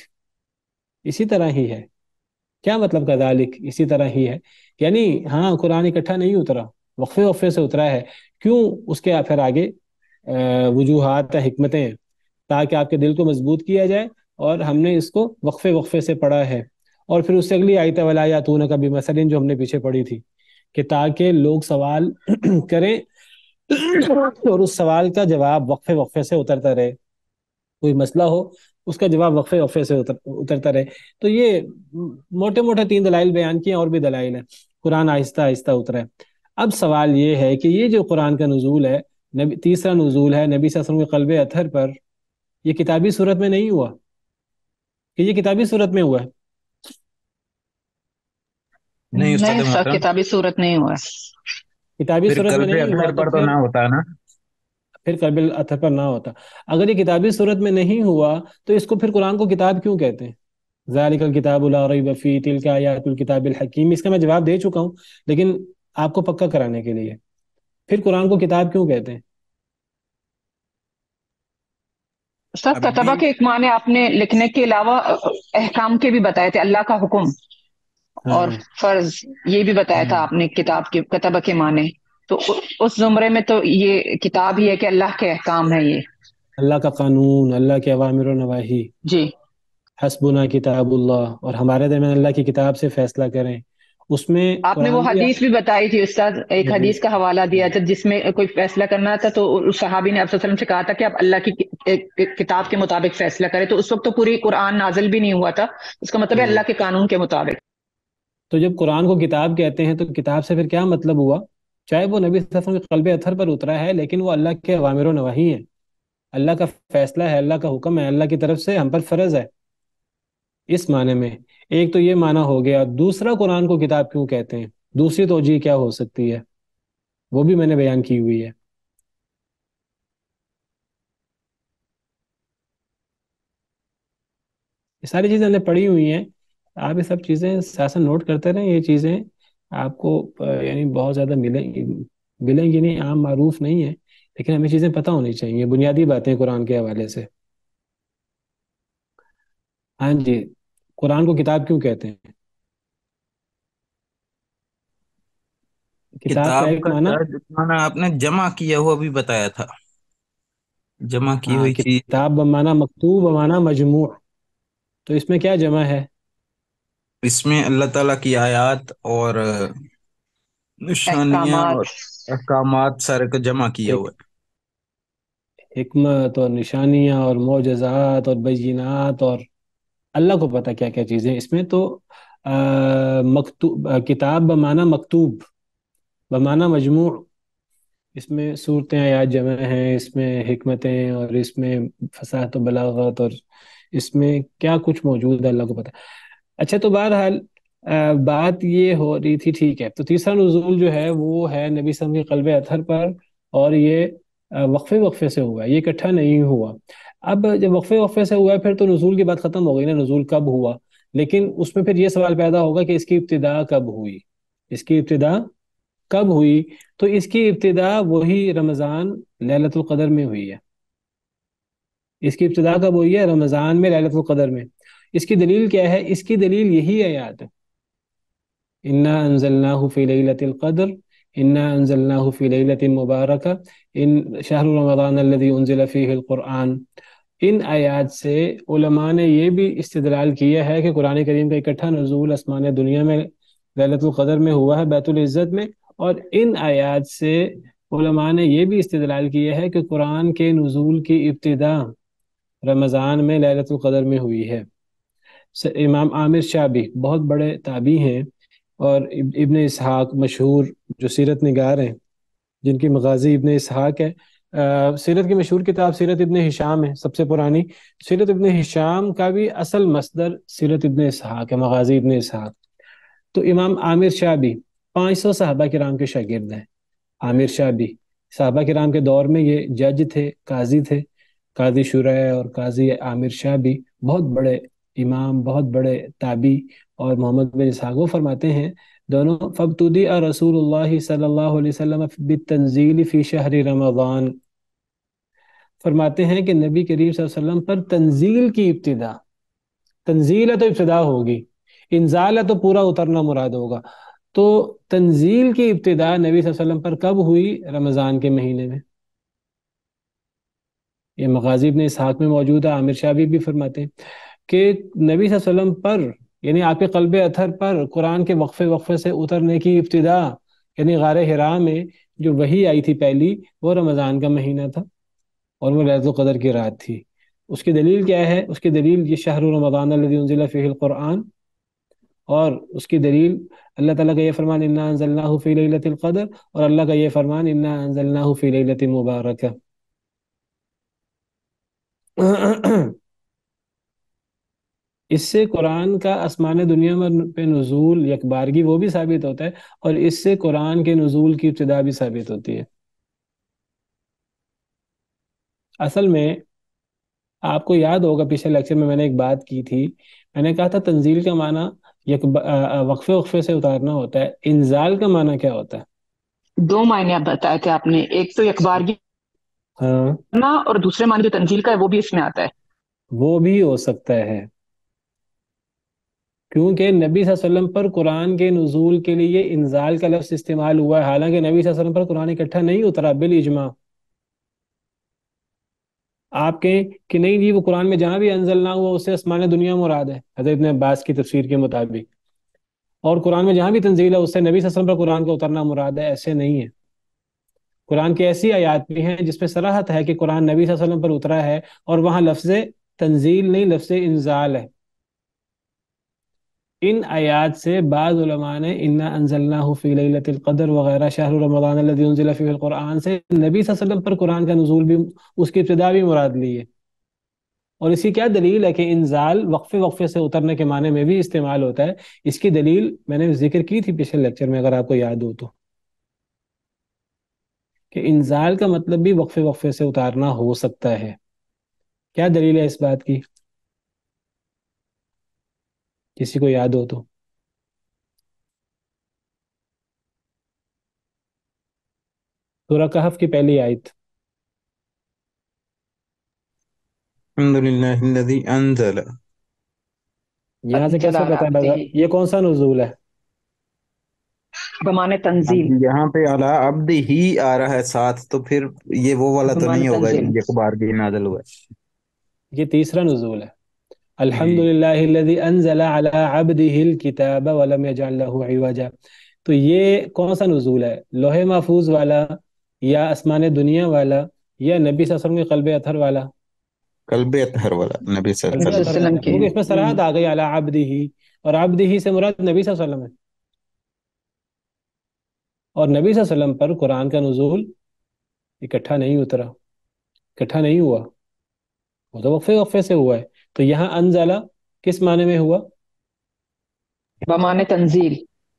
[SPEAKER 1] اسی طرح ہی ہے. کیا مطلب کذالک؟ اسی طرح ہی ہے، یعنی ہاں قرآن اکٹھا نہیں اترا، وقفے وقفے سے اترا ہے. کیوں؟ اس کے پھر آگے وجوہات حکمتیں ہیں، تاکہ آپ کے دل کو مضبوط کیا جائے. اور ہم نے اس کو وقفے وقفے سے پڑھا ہے. اور پھر اس سے اگلی آیت ولا یاتونک بمثل جو ہم نے پیچھے پڑھی تھی، کہ تاکہ لوگ سوال کریں اور اس سوال کا جواب وقفے وقفے سے اترتا رہے. کوئی مسئلہ ہو، اس کا جواب وقفے وقفے سے اترتا رہے. تو یہ موٹے موٹے 3 دلائل بیان کیے، اور بھی دلائل ہیں. قرآن آہستہ آہستہ اترا ہے. اب سوال یہ ہے کہ یہ جو قرآن کا نزول ہے، تیسرا نزول ہے نبی صلی اللہ علیہ وسلم کے قلب اطہر پر، یہ کتابی صورت میں نہیں ہوا کہ یہ کتابی صورت میں ہوا ہے؟
[SPEAKER 5] نہیں استاد
[SPEAKER 2] نہیں سر،
[SPEAKER 5] محترم،
[SPEAKER 2] کتابی صورت نہیں ہوا.
[SPEAKER 1] کتابی
[SPEAKER 5] پھر
[SPEAKER 1] صورت میں
[SPEAKER 5] قلب
[SPEAKER 1] نہیں ہوا
[SPEAKER 5] اطہر
[SPEAKER 1] تو
[SPEAKER 5] پر تو
[SPEAKER 1] پھر
[SPEAKER 5] نہ ہوتا نا.
[SPEAKER 1] پھر قلب اطہر پر نہ ہوتا. اگر یہ کتابی صورت میں نہیں ہوا تو اس کو پھر قرآن کو کتاب کیوں کہتے ہیں؟ ذالک الکتاب لا ریب فیہ تلک آیات الکتاب الحکیم. اس کا میں جواب دے چکا ہوں، لیکن آپ کو پکا کرانے کے لیے، پھر قرآن کو کتاب کیوں کہتے ہیں؟
[SPEAKER 2] سر
[SPEAKER 5] اب بھی
[SPEAKER 2] کتبہ کے ایک معنی آپ نے لکھنے کے علاوہ احکام کے بھی بتائے تھے، اللہ کا حکم اور
[SPEAKER 1] ہاں
[SPEAKER 2] فرض، یہ بھی بتایا تھا آپ نے کتاب کے کتبہ کے معنی. تو اس زمرے میں تو یہ کتاب ہی ہے کہ اللہ کے احکام ہے یہ.
[SPEAKER 1] اللہ کا قانون، اللہ کے اوامر و نواہی.
[SPEAKER 2] جی.
[SPEAKER 1] حسبنا کتاب اللہ، اور ہمارے درمیان اللہ کی کتاب سے فیصلہ کریں. اس میں
[SPEAKER 2] آپ نے وہ
[SPEAKER 1] قرآن بھی
[SPEAKER 2] حدیث بھی بتائی تھی استاد، ایک
[SPEAKER 1] جی
[SPEAKER 2] حدیث کا حوالہ دیا تھا جس میں کوئی فیصلہ کرنا تھا، تو اس صحابی نے آپ صلی اللہ علیہ وسلم سے کہا تھا کہ آپ اللہ کی کتاب کے مطابق فیصلہ کریں. تو اس وقت تو پوری قرآن نازل بھی نہیں ہوا تھا، اس کا مطلب ہے اللہ کے قانون کے مطابق.
[SPEAKER 1] تو جب قرآن کو کتاب کہتے ہیں تو کتاب سے پھر کیا مطلب ہوا؟ چاہے وہ نبی صلی اللہ علیہ وسلم کے قلب اطہر پر اترا ہے، لیکن وہ اللہ کے اوامر و نواہی ہیں، اللہ کا فیصلہ ہے، اللہ کا حکم ہے، اللہ کی طرف سے ہم پر فرض ہے. اس معنی میں ایک تو یہ معنی ہو گیا. دوسرا قرآن کو کتاب کیوں کہتے ہیں, دوسری توجہ کیا ہو سکتی ہے, وہ بھی میں نے بیان کی ہوئی ہے. یہ ساری چیزیں ہم نے پڑھی ہوئی ہیں. آپ یہ سب چیزیں ساتھ نوٹ کرتے رہیں. یہ چیزیں آپ کو یعنی بہت زیادہ ملیں گی نہیں, عام معروف نہیں ہے, لیکن ہمیں چیزیں پتہ ہونی چاہیے, بنیادی باتیں قرآن کے حوالے سے. ہاں جی, قرآن کو کتاب کیوں کہتے ہیں؟ کتاب کا
[SPEAKER 5] کتاب
[SPEAKER 1] ایک
[SPEAKER 5] کا
[SPEAKER 1] معنی,
[SPEAKER 5] معنی آپ نے جمع کیا ہوا بھی بتایا تھا، جمع کی
[SPEAKER 1] ہاں
[SPEAKER 5] ہوئی چیز.
[SPEAKER 1] کتاب بمعنی مکتوب بمعنی مجموع. تو اس میں کیا جمع ہے؟
[SPEAKER 5] اس میں اللہ تعالیٰ کی آیات اور نشانیاں
[SPEAKER 2] احکامات.
[SPEAKER 5] اور احکامات سارے کو جمع کیا ہوا ہے.
[SPEAKER 1] حکمت اور نشانیاں اور معجزات اور بینات, اور اللہ کو پتہ کیا کیا چیزیں اس میں. تو مکتوب, کتاب بمعنی مکتوب بمعنی مجموع. اس میں صورتیں آیات جمع ہیں, اس میں حکمتیں, اور اس میں فصاحت و بلاغت, اور اس میں کیا کچھ موجود ہے اللہ کو پتہ. اچھا, تو بہرحال بات یہ ہو رہی تھی, ٹھیک ہے. تو تیسرا نزول جو ہے وہ ہے نبی صلی اللہ علیہ وسلم کے قلب اطہر پر, اور یہ وقفے وقفے سے ہوا ہے, یہ اکٹھا نہیں ہوا. اب جب وقفے وقفے سے ہوا ہے پھر تو نزول کی بات ختم ہو گئی نا, نزول کب ہوا. لیکن اس میں پھر یہ سوال پیدا ہوگا کہ اس کی ابتدا کب ہوئی, اس کی ابتدا کب ہوئی. تو اس کی ابتدا وہی رمضان لیلۃ القدر میں ہوئی ہے. اس کی ابتدا کب ہوئی ہے؟ رمضان میں, لیلۃ القدر میں. اس کی دلیل کیا ہے؟ اس کی دلیل یہی آیات ہے, انا انزلناہ فی لیلۃ القدر انا انزلناہ فی لیلۃ مبارکہ ان شہر رمضان الذی انزل فیہ القرآن. ان آیات سے علماء نے یہ بھی استدلال کیا ہے کہ قرآن کریم کا اکٹھا نزول آسمان دنیا میں لیلۃ القدر میں ہوا ہے, بیت العزت میں. اور ان آیات سے علماء نے یہ بھی استدلال کیا ہے کہ قرآن کے نزول کی ابتدا رمضان میں لیلۃ القدر میں ہوئی ہے. امام عامر شابی بہت بڑے تابعی ہیں, اور ابن اسحاق مشہور جو سیرت نگار ہیں, جن کی مغازی ابن اسحاق ہے. سیرت کی مشہور کتاب سیرت ابن ہشام ہے, سب سے پرانی. سیرت ابن ہشام کا بھی اصل مصدر سیرت ابن اسحاق ہے, مغازی ابن اسحاق. تو امام عامر شابی 500 صحابہ کرام کے شاگرد ہیں. عامر شابی صحابہ کرام کے دور میں یہ جج تھے, قاضی تھے, قاضی شرح اور قاضی عامر شابی بہت بڑے امام, بہت بڑے تابعی. اور محمد بن اسحاق وہ فرماتے ہیں دونوں, فابتدأ رسول اللہ صلی اللہ علیہ وسلم بالتنزیل فی شہر رمضان. فرماتے ہیں کہ نبی کریم صلی اللہ علیہ وسلم پر تنزیل کی ابتدا, تنزیل ہے تو ابتدا ہوگی, انزال ہے تو پورا اترنا مراد ہوگا. تو تنزیل کی ابتدا نبی صلی اللہ علیہ وسلم پر کب ہوئی؟ رمضان کے مہینے میں. یہ مغازی ابن اسحاق میں موجود ہے. عامر شابی بھی فرماتے ہیں کہ نبی صلی اللہ علیہ وسلم پر یعنی آپ کے قلب اطہر پر قرآن کے وقفے وقفے سے اترنے کی ابتدا یعنی غار حرا میں جو وحی آئی تھی پہلی, وہ رمضان کا مہینہ تھا, اور وہ لیلۃ القدر کی رات تھی. اس کی دلیل کیا ہے؟ اس کی دلیل یہ شہر رمضان الذی انزل فیہ القرآن, اور اس کی دلیل اللہ تعالیٰ کا یہ فرمان انا انزلناہ فی لیلۃ القدر, اور اللہ کا یہ فرمان انا انزلناہ فی لیلۃ مبارکہ. اس سے قرآن کا آسمان دنیا میں پہ نزول یکبارگی وہ بھی ثابت ہوتا ہے, اور اس سے قرآن کے نزول کی ابتدا بھی ثابت ہوتی ہے. اصل میں آپ کو یاد ہوگا پچھلے لیکچر میں نے ایک بات کی تھی, میں نے کہا تھا تنزیل کا معنی وقفے وقفے سے اتارنا ہوتا ہے. انزال کا معنی کیا ہوتا ہے؟
[SPEAKER 2] 2 معنی آپ بتائے تھے آپ نے, ایک تو یکبارگی
[SPEAKER 1] ہاں,
[SPEAKER 2] کرنا, اور دوسرے معنی جو تنزیل کا ہے وہ بھی اس میں آتا ہے.
[SPEAKER 1] وہ بھی ہو سکتا ہے, کیونکہ نبی صلی اللہ علیہ وسلم پر قرآن کے نزول کے لیے انزال کا لفظ استعمال ہوا ہے, حالانکہ نبی صلی اللہ علیہ وسلم پر قرآن اکٹھا نہیں اترا بالاجماع. آپ کہیں کہ نہیں جی وہ قرآن میں جہاں بھی انزلنا ہوا اس سے آسمان دنیا مراد ہے, حضرت ابن عباس کی تفسیر کے مطابق, اور قرآن میں جہاں بھی تنزیل ہے اس سے نبی صلی اللہ علیہ وسلم پر قرآن کا اترنا مراد ہے. ایسے نہیں ہے. قرآن کی ایسی آیات بھی ہیں جس پہ صراحت ہے کہ قرآن نبی صلی اللہ علیہ وسلم پر اترا ہے, اور وہاں لفظ تنزیل نہیں, لفظ انزال ہے. ان آیات سے بعض علماء نے انا انزلناہ فی لیلۃ القدر وغیرہ شہر رمضان الذی انزل فیہ القرآن سے نبی صلی اللہ علیہ وسلم پر قرآن کا نزول بھی, اس کی ابتدا بھی مراد لی ہے. اور اس کی کیا دلیل ہے کہ انزال وقفے وقفے سے اترنے کے معنی میں بھی استعمال ہوتا ہے؟ اس کی دلیل میں نے ذکر کی تھی پچھلے لیکچر میں، اگر آپ کو یاد ہو تو، کہ انزال کا مطلب بھی وقفے وقفے سے اتارنا ہو سکتا ہے۔ کیا دلیل ہے اس بات کی؟ کسی کو یاد ہو تو؟ سورہ کہف کی پہلی آیت،
[SPEAKER 5] الحمد للہ الذی انزل،
[SPEAKER 1] یہاں سے
[SPEAKER 2] انزل
[SPEAKER 1] کیسے
[SPEAKER 2] علی
[SPEAKER 1] پتا لگا
[SPEAKER 2] عبدہ
[SPEAKER 1] یہ کون سا نزول ہے؟
[SPEAKER 2] بمانے
[SPEAKER 5] اب
[SPEAKER 2] تنزیل،
[SPEAKER 5] یہاں پہ علی عبد ہی آ رہا ہے ساتھ، تو پھر یہ وہ والا تو
[SPEAKER 2] بمانے
[SPEAKER 5] نہیں ہوگا
[SPEAKER 2] تنزیل،
[SPEAKER 5] ایک بار بھی نازل ہوا ہے۔
[SPEAKER 1] یہ تیسرا نزول ہے۔ الحمد
[SPEAKER 5] جی
[SPEAKER 1] للہ الذی انزل علی عبدہ الکتاب ولم یجعل له عوجا، تو یہ کون سا نزول ہے؟ لوح محفوظ والا، یا آسمان دنیا والا، یا نبی صلی اللہ علیہ وسلم کے قلب اطہر والا؟
[SPEAKER 5] قلب اطہر والا، نبی صلی
[SPEAKER 1] قلب
[SPEAKER 5] اللہ
[SPEAKER 2] نبی
[SPEAKER 5] علیہ
[SPEAKER 2] صلی
[SPEAKER 1] اطہر
[SPEAKER 2] اللہ
[SPEAKER 5] وسلم
[SPEAKER 2] علیہ
[SPEAKER 1] والا،
[SPEAKER 2] وسلم
[SPEAKER 5] کی۔
[SPEAKER 1] کیونکہ اس میں
[SPEAKER 2] کی
[SPEAKER 1] صراحت آ گئی علی عبدہ، اور عبدہ سے مراد نبی صلی اللہ علیہ وسلم ہے، اور نبی صلی اللہ علیہ وسلم پر قرآن کا نزول اکٹھا نہیں اترا، اکٹھا نہیں ہوا، وہ تو وقفے وقفے سے ہوا ہے۔ تو یہاں انزلہ کس معنی میں ہوا؟
[SPEAKER 2] بمانے تنزیل،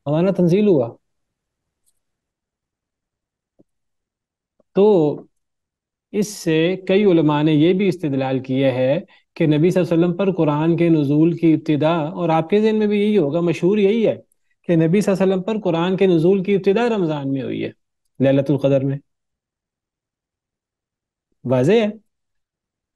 [SPEAKER 1] ہمارا تنزیل ہوا۔ تو اس سے کئی علماء نے یہ بھی استدلال کیا ہے کہ نبی صلی اللہ علیہ وسلم پر قرآن کے نزول کی ابتدا، اور آپ کے ذہن میں بھی یہی ہوگا، مشہور یہی ہے کہ نبی صلی اللہ علیہ وسلم پر قرآن کے نزول کی ابتدا رمضان میں ہوئی ہے، لیلۃ القدر میں، واضح ہے۔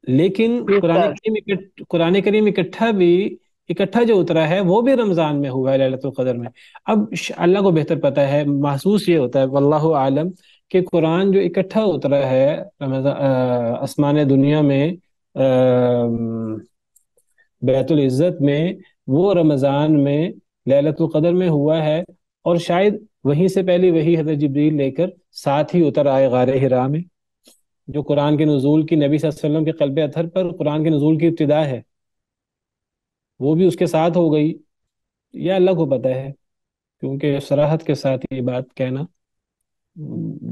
[SPEAKER 1] لیکن
[SPEAKER 2] یہ استاد
[SPEAKER 1] قرآن کریم اکٹھا جو اترا ہے وہ بھی رمضان میں ہوا ہے، لیلۃ القدر میں۔ اب اللہ کو بہتر پتہ ہے، محسوس یہ ہوتا ہے واللہ عالم کہ قرآن جو اکٹھا اترا ہے آسمان دنیا میں، بیت العزت میں، وہ رمضان میں لیلۃ القدر میں ہوا ہے، اور شاید وہیں سے پہلی وہی حضرت جبریل لے کر ساتھ ہی اتر آئے غار حرا میں، جو قرآن کے نزول کی، نبی صلی اللہ علیہ وسلم کے قلب اطہر پر قرآن کے نزول کی ابتدا ہے، وہ بھی اس کے ساتھ ہو گئی۔ یہ اللہ کو پتہ ہے، کیونکہ صراحت کے ساتھ یہ بات کہنا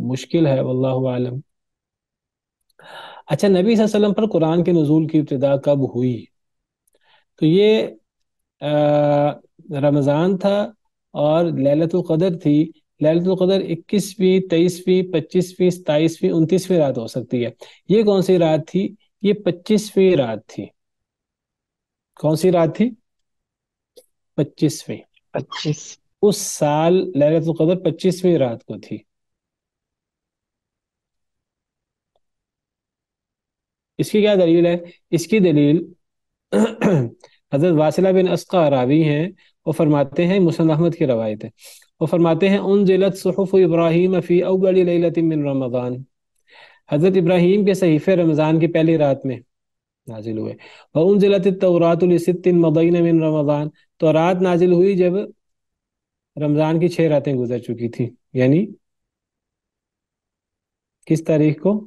[SPEAKER 1] مشکل ہے، واللہ عالم۔ اچھا، نبی صلی اللہ علیہ وسلم پر قرآن کے نزول کی ابتدا کب ہوئی؟ تو یہ رمضان تھا، اور لیلۃ القدر تھی۔ لیلۃ القدر 21ویں، 23ویں، 25ویں، 27ویں، 29ویں رات ہو سکتی ہے۔ یہ کون سی رات تھی؟ یہ 25ویں رات تھی۔ کون سی رات تھی؟ 25ویں۔
[SPEAKER 2] 25،
[SPEAKER 1] اس سال لیلۃ القدر 25ویں رات کو تھی۔ اس کی کیا دلیل ہے؟ اس کی دلیل حضرت واصلہ بن اسقع راوی ہیں، وہ فرماتے ہیں، مسند احمد کی روایت ہے، وہ فرماتے ہیں انزلت صحف ابراہیم فی اول لیلۃ من رمضان، حضرت ابراہیم کے صحیفے رمضان کی پہلی رات میں نازل ہوئے۔ وانزلت التوراۃ لست مضین من رمضان، تو رات نازل ہوئی جب رمضان کی 6 راتیں گزر چکی تھی، یعنی کس تاریخ کو؟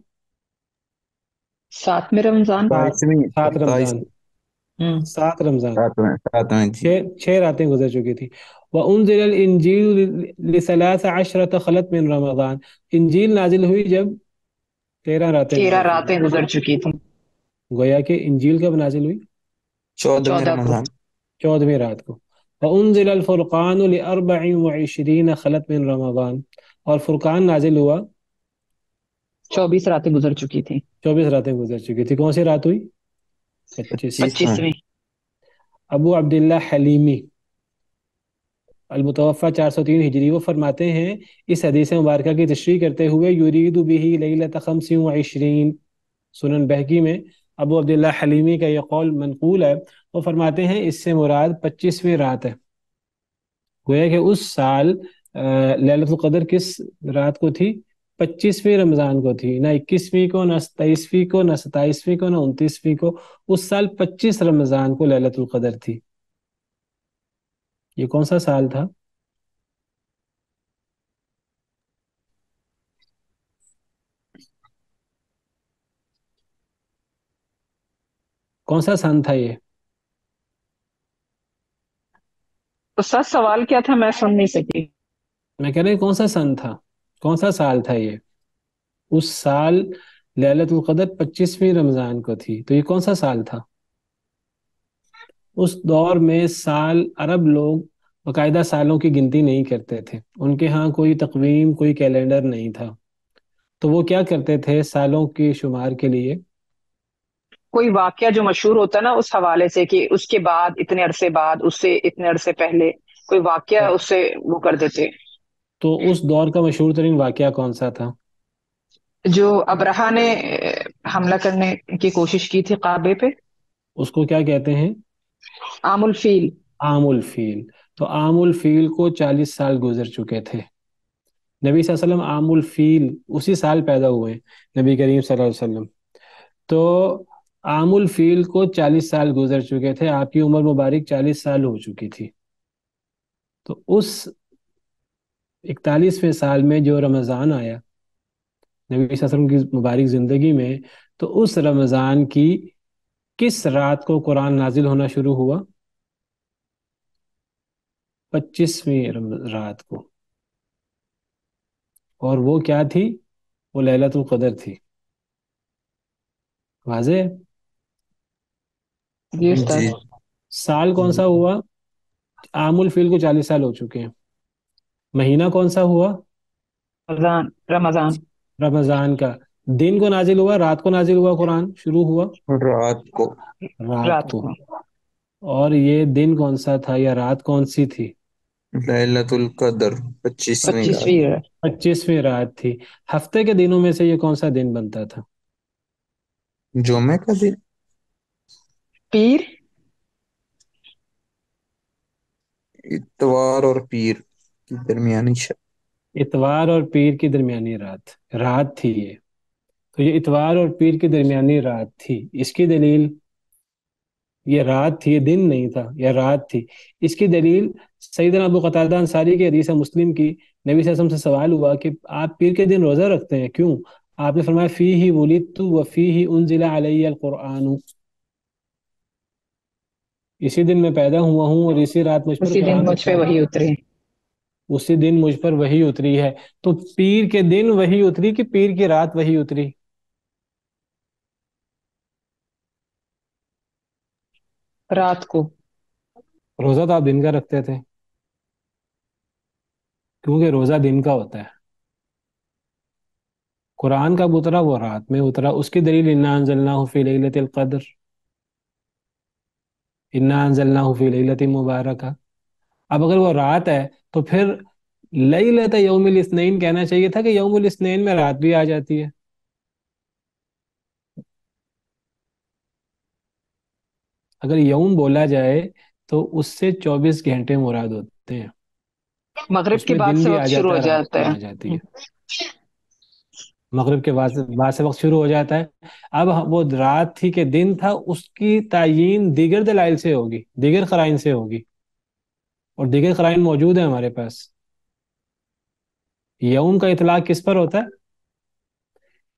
[SPEAKER 2] 7 میں رمضان،
[SPEAKER 1] 7
[SPEAKER 5] 27،
[SPEAKER 1] رمضان، 7 رمضان،
[SPEAKER 5] 7 جی۔
[SPEAKER 1] 6 راتیں گزر چکی تھی۔ وَأُنزِلَ الْإِنْجِيلُ لِثَلَاثَ عَشْرَةَ خَلَتْ مِنْ رمضان، انجیل نازل ہوئی جب 13 راتیں
[SPEAKER 2] 13
[SPEAKER 1] گزر چکی
[SPEAKER 2] راتیں گزر چکی تھیں،
[SPEAKER 1] تھی۔ گویا کہ انجیل کب نازل ہوئی؟
[SPEAKER 5] 14
[SPEAKER 2] 14 کو،
[SPEAKER 5] رمضان۔
[SPEAKER 1] 14ویں رات کو۔ وَأُنزِلَ الْفُرْقَانُ لِأَرْبَعٍ وَعِشْرِينَ خَلَتْ مِنْ رمضان، اور فرقان نازل ہوا
[SPEAKER 2] 24 راتیں گزر چکی تھیں،
[SPEAKER 1] 24 راتیں گزر چکی تھی۔ کون سی رات ہوئی؟ 25۔
[SPEAKER 2] 25ویں،
[SPEAKER 1] ابو عبداللہ حلیمی المتوفہ 403 ہجری، وہ فرماتے ہیں اس حدیث مبارکہ کی تشریح کرتے ہوئے، یرید بہ لیلۃ 25، سنن بہقی میں ابو عبداللہ حلیمی کا یہ قول منقول ہے، وہ فرماتے ہیں اس سے مراد 25ویں رات ہے۔ گویا کہ اس سال لیلۃ القدر کس رات کو تھی؟ 25ویں رمضان کو تھی، نہ 21ویں کو، نہ 27ویں کو، نہ 27ویں کو، نہ 29ویں کو، اس سال 25 رمضان کو لیلۃ القدر تھی۔ یہ کون سا سال تھا؟ کون سا سن تھا یہ؟
[SPEAKER 2] استاد سوال کیا تھا، میں سن نہیں سکی؟
[SPEAKER 1] میں کہہ رہا ہوں کون سا سن تھا، کون سا سال تھا یہ؟ اس سال لیلۃ القدر 25ویں رمضان کو تھی، تو یہ کون سا سال تھا؟ اس دور میں سال، عرب لوگ باقاعدہ سالوں کی گنتی نہیں کرتے تھے، ان کے ہاں کوئی تقویم، کوئی کیلنڈر نہیں تھا، تو وہ کیا کرتے تھے سالوں کی شمار کے لیے؟
[SPEAKER 2] کوئی واقعہ جو مشہور ہوتا ہے نا اس حوالے سے کہ اس کے بعد اتنے عرصے بعد، اس سے اتنے عرصے پہلے کوئی واقعہ اس سے وہ کر دیتے.
[SPEAKER 1] تو اس دور کا مشہور ترین واقعہ کون سا تھا؟
[SPEAKER 2] جو ابرہہ نے حملہ کرنے کی کوشش کی تھی کعبے پہ.
[SPEAKER 1] اس کو کیا کہتے ہیں؟
[SPEAKER 2] عام الفیل.
[SPEAKER 1] عام الفیل. تو عام الفیل کو 40 سال گزر چکے تھے. نبی صلی اللہ علیہ وسلم عام الفیل اسی سال پیدا ہوئے، نبی کریم صلی اللہ علیہ وسلم. تو عام الفیل کو 40 سال گزر چکے تھے، آپ کی عمر مبارک 40 سال ہو چکی تھی. تو اس 41ویں سال میں جو رمضان آیا نبی صلی اللہ علیہ وسلم کی مبارک زندگی میں، تو اس رمضان کی کس رات کو قرآن نازل ہونا شروع ہوا؟ 25ویں رات کو. اور وہ کیا تھی؟ وہ لیلۃ القدر تھی. واضح ہے؟
[SPEAKER 2] جی استاد.
[SPEAKER 5] جی.
[SPEAKER 1] سال کون سا ہوا؟ عام الفیل کو 40 سال ہو چکے ہیں. مہینہ کون سا ہوا؟
[SPEAKER 2] رمضان. رمضان.
[SPEAKER 1] رمضان کا. دن کو نازل ہوا، رات کو نازل ہوا، قرآن شروع ہوا
[SPEAKER 5] رات کو.
[SPEAKER 1] رات
[SPEAKER 2] رات
[SPEAKER 1] کو.
[SPEAKER 2] کو.
[SPEAKER 1] اور یہ دن کون سا تھا یا رات کون سی تھی؟
[SPEAKER 5] ليلة القدر 25ویں رات.
[SPEAKER 2] 25ویں.
[SPEAKER 1] 25ویں رات تھی. ہفتے کے دنوں میں سے یہ کون سا دن بنتا تھا؟
[SPEAKER 5] جمعے کا دن.
[SPEAKER 2] پیر.
[SPEAKER 5] اتوار اور پیر کی درمیانی شب.
[SPEAKER 1] اتوار اور پیر کی درمیانی رات تھی یہ. تو یہ اتوار اور پیر کی درمیانی رات تھی. اس کی دلیل، یہ رات تھی، یہ دن نہیں تھا، یہ رات تھی. اس کی دلیل سیدنا ابو قتادہ انصاری کی حدیث مسلم کی. نبی صلی اللہ علیہ وسلم سے سوال ہوا کہ آپ پیر کے دن روزہ رکھتے ہیں، کیوں؟ آپ نے فرمایا فیہ ولدت وفیہ انزل علی القرآن. اسی دن میں پیدا ہوا ہوں اور اسی رات مجھ پر
[SPEAKER 2] اسی دن
[SPEAKER 1] قرآن
[SPEAKER 2] مجھ پہ
[SPEAKER 1] اترا.
[SPEAKER 2] وہی اترے.
[SPEAKER 1] اسی دن مجھ پر وحی اتری ہے. تو پیر کے دن وحی اتری کہ پیر کی رات وحی اتری؟
[SPEAKER 2] رات کو.
[SPEAKER 1] روزہ تو آپ دن کا رکھتے تھے، کیونکہ روزہ دن کا ہوتا ہے. قرآن کب اترا؟ وہ رات میں اترا. اس کی دلیل انا انزلناہ فی لیلۃ القدر، انا انزلناہ فی لیلۃ مبارکہ. اب اگر وہ رات ہے تو پھر لیلۃ یوم الاثنین کہنا چاہیے تھا کہ یوم الاثنین میں رات بھی آ جاتی ہے. اگر یوم بولا جائے تو اس سے 24 گھنٹے مراد ہوتے ہیں.
[SPEAKER 2] مغرب
[SPEAKER 1] اس
[SPEAKER 2] کے
[SPEAKER 1] میں
[SPEAKER 2] بعد
[SPEAKER 1] دن
[SPEAKER 2] سے
[SPEAKER 1] بھی آ
[SPEAKER 2] وقت شروع
[SPEAKER 1] جاتا
[SPEAKER 2] ہو
[SPEAKER 1] ہے، رات
[SPEAKER 2] جاتا
[SPEAKER 1] بھی
[SPEAKER 2] ہے.
[SPEAKER 1] آ جاتی ہے. مغرب کے بعد سے وقت شروع ہو جاتا ہے. اب وہ رات تھی کہ دن تھا، اس کی تعیین دیگر دلائل سے ہوگی، دیگر قرائن سے ہوگی، اور دیگر قرائن موجود ہیں ہمارے پاس. یوم کا اطلاق کس پر ہوتا ہے؟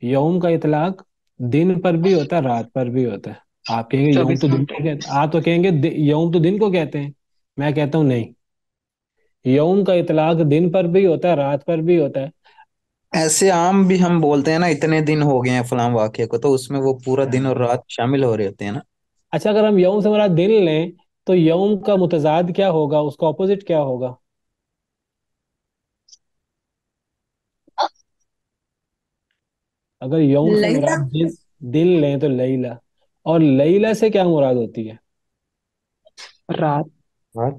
[SPEAKER 1] یوم کا اطلاق دن پر بھی ہوتا ہے، رات پر بھی ہوتا ہے. آپ کہیں گے یوم
[SPEAKER 2] 24
[SPEAKER 1] تو دن
[SPEAKER 2] گھنٹے
[SPEAKER 1] کو کہتے ہیں، آپ تو کہیں گے یوم تو دن کو کہتے ہیں. میں کہتا ہوں نہیں، یوم کا اطلاق دن پر بھی ہوتا ہے، رات پر بھی ہوتا ہے.
[SPEAKER 5] ایسے عام بھی ہم بولتے ہیں نا اتنے دن ہو گئے ہیں فلاں واقعے کو، تو اس میں وہ پورا دن اور رات شامل ہو رہے ہوتے ہیں نا.
[SPEAKER 1] اچھا، اگر ہم یوم سے مراد دن لیں تو یوم کا متضاد کیا ہوگا؟ اس کا اپوزٹ کیا ہوگا؟ اگر یوم سے
[SPEAKER 3] لیلا.
[SPEAKER 1] مراد دن لیں تو لیلا. اور لیلا سے کیا مراد ہوتی ہے؟
[SPEAKER 2] رات.
[SPEAKER 5] رات.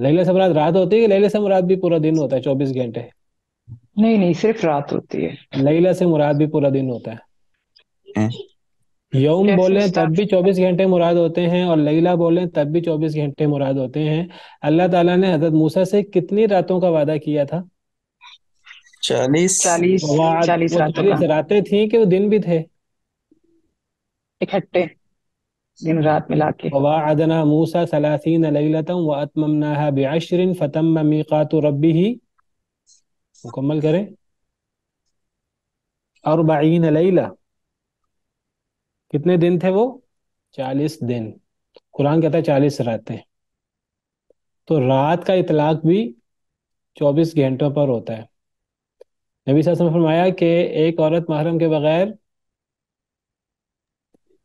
[SPEAKER 1] لیلا سے مراد رات ہوتی ہے کہ لیلا سے مراد بھی پورا دن ہوتا ہے 24 گھنٹے؟
[SPEAKER 2] نہیں نہیں، صرف رات ہوتی ہے.
[SPEAKER 1] لیلا سے مراد بھی پورا دن ہوتا ہے.
[SPEAKER 5] ہیں؟
[SPEAKER 1] یوم
[SPEAKER 2] کیسے
[SPEAKER 1] بولیں تب
[SPEAKER 2] استاد؟
[SPEAKER 1] بھی 24 گھنٹے مراد ہوتے ہیں، اور لیلا بولیں تب بھی 24 گھنٹے مراد ہوتے ہیں. اللہ تعالیٰ نے حضرت موسیٰ سے کتنی راتوں کا وعدہ کیا تھا؟
[SPEAKER 5] 40.
[SPEAKER 2] 40.
[SPEAKER 1] وہ
[SPEAKER 2] 40 راتوں کا
[SPEAKER 1] 40 راتیں تھیں کہ وہ دن بھی تھے؟
[SPEAKER 2] اکٹھے دن رات ملا کے.
[SPEAKER 1] وواعدنا موسى 30 ليلة وأتممناها ب10 فتم ميقات ربه، مکمل کریں، 40 لیلہ. کتنے دن تھے وہ؟ 40 دن. قرآن کہتا ہے 40 راتیں. تو رات کا اطلاق بھی 24 گھنٹوں پر ہوتا ہے. نبی صلی اللہ علیہ وسلم نے فرمایا کہ ایک عورت محرم کے بغیر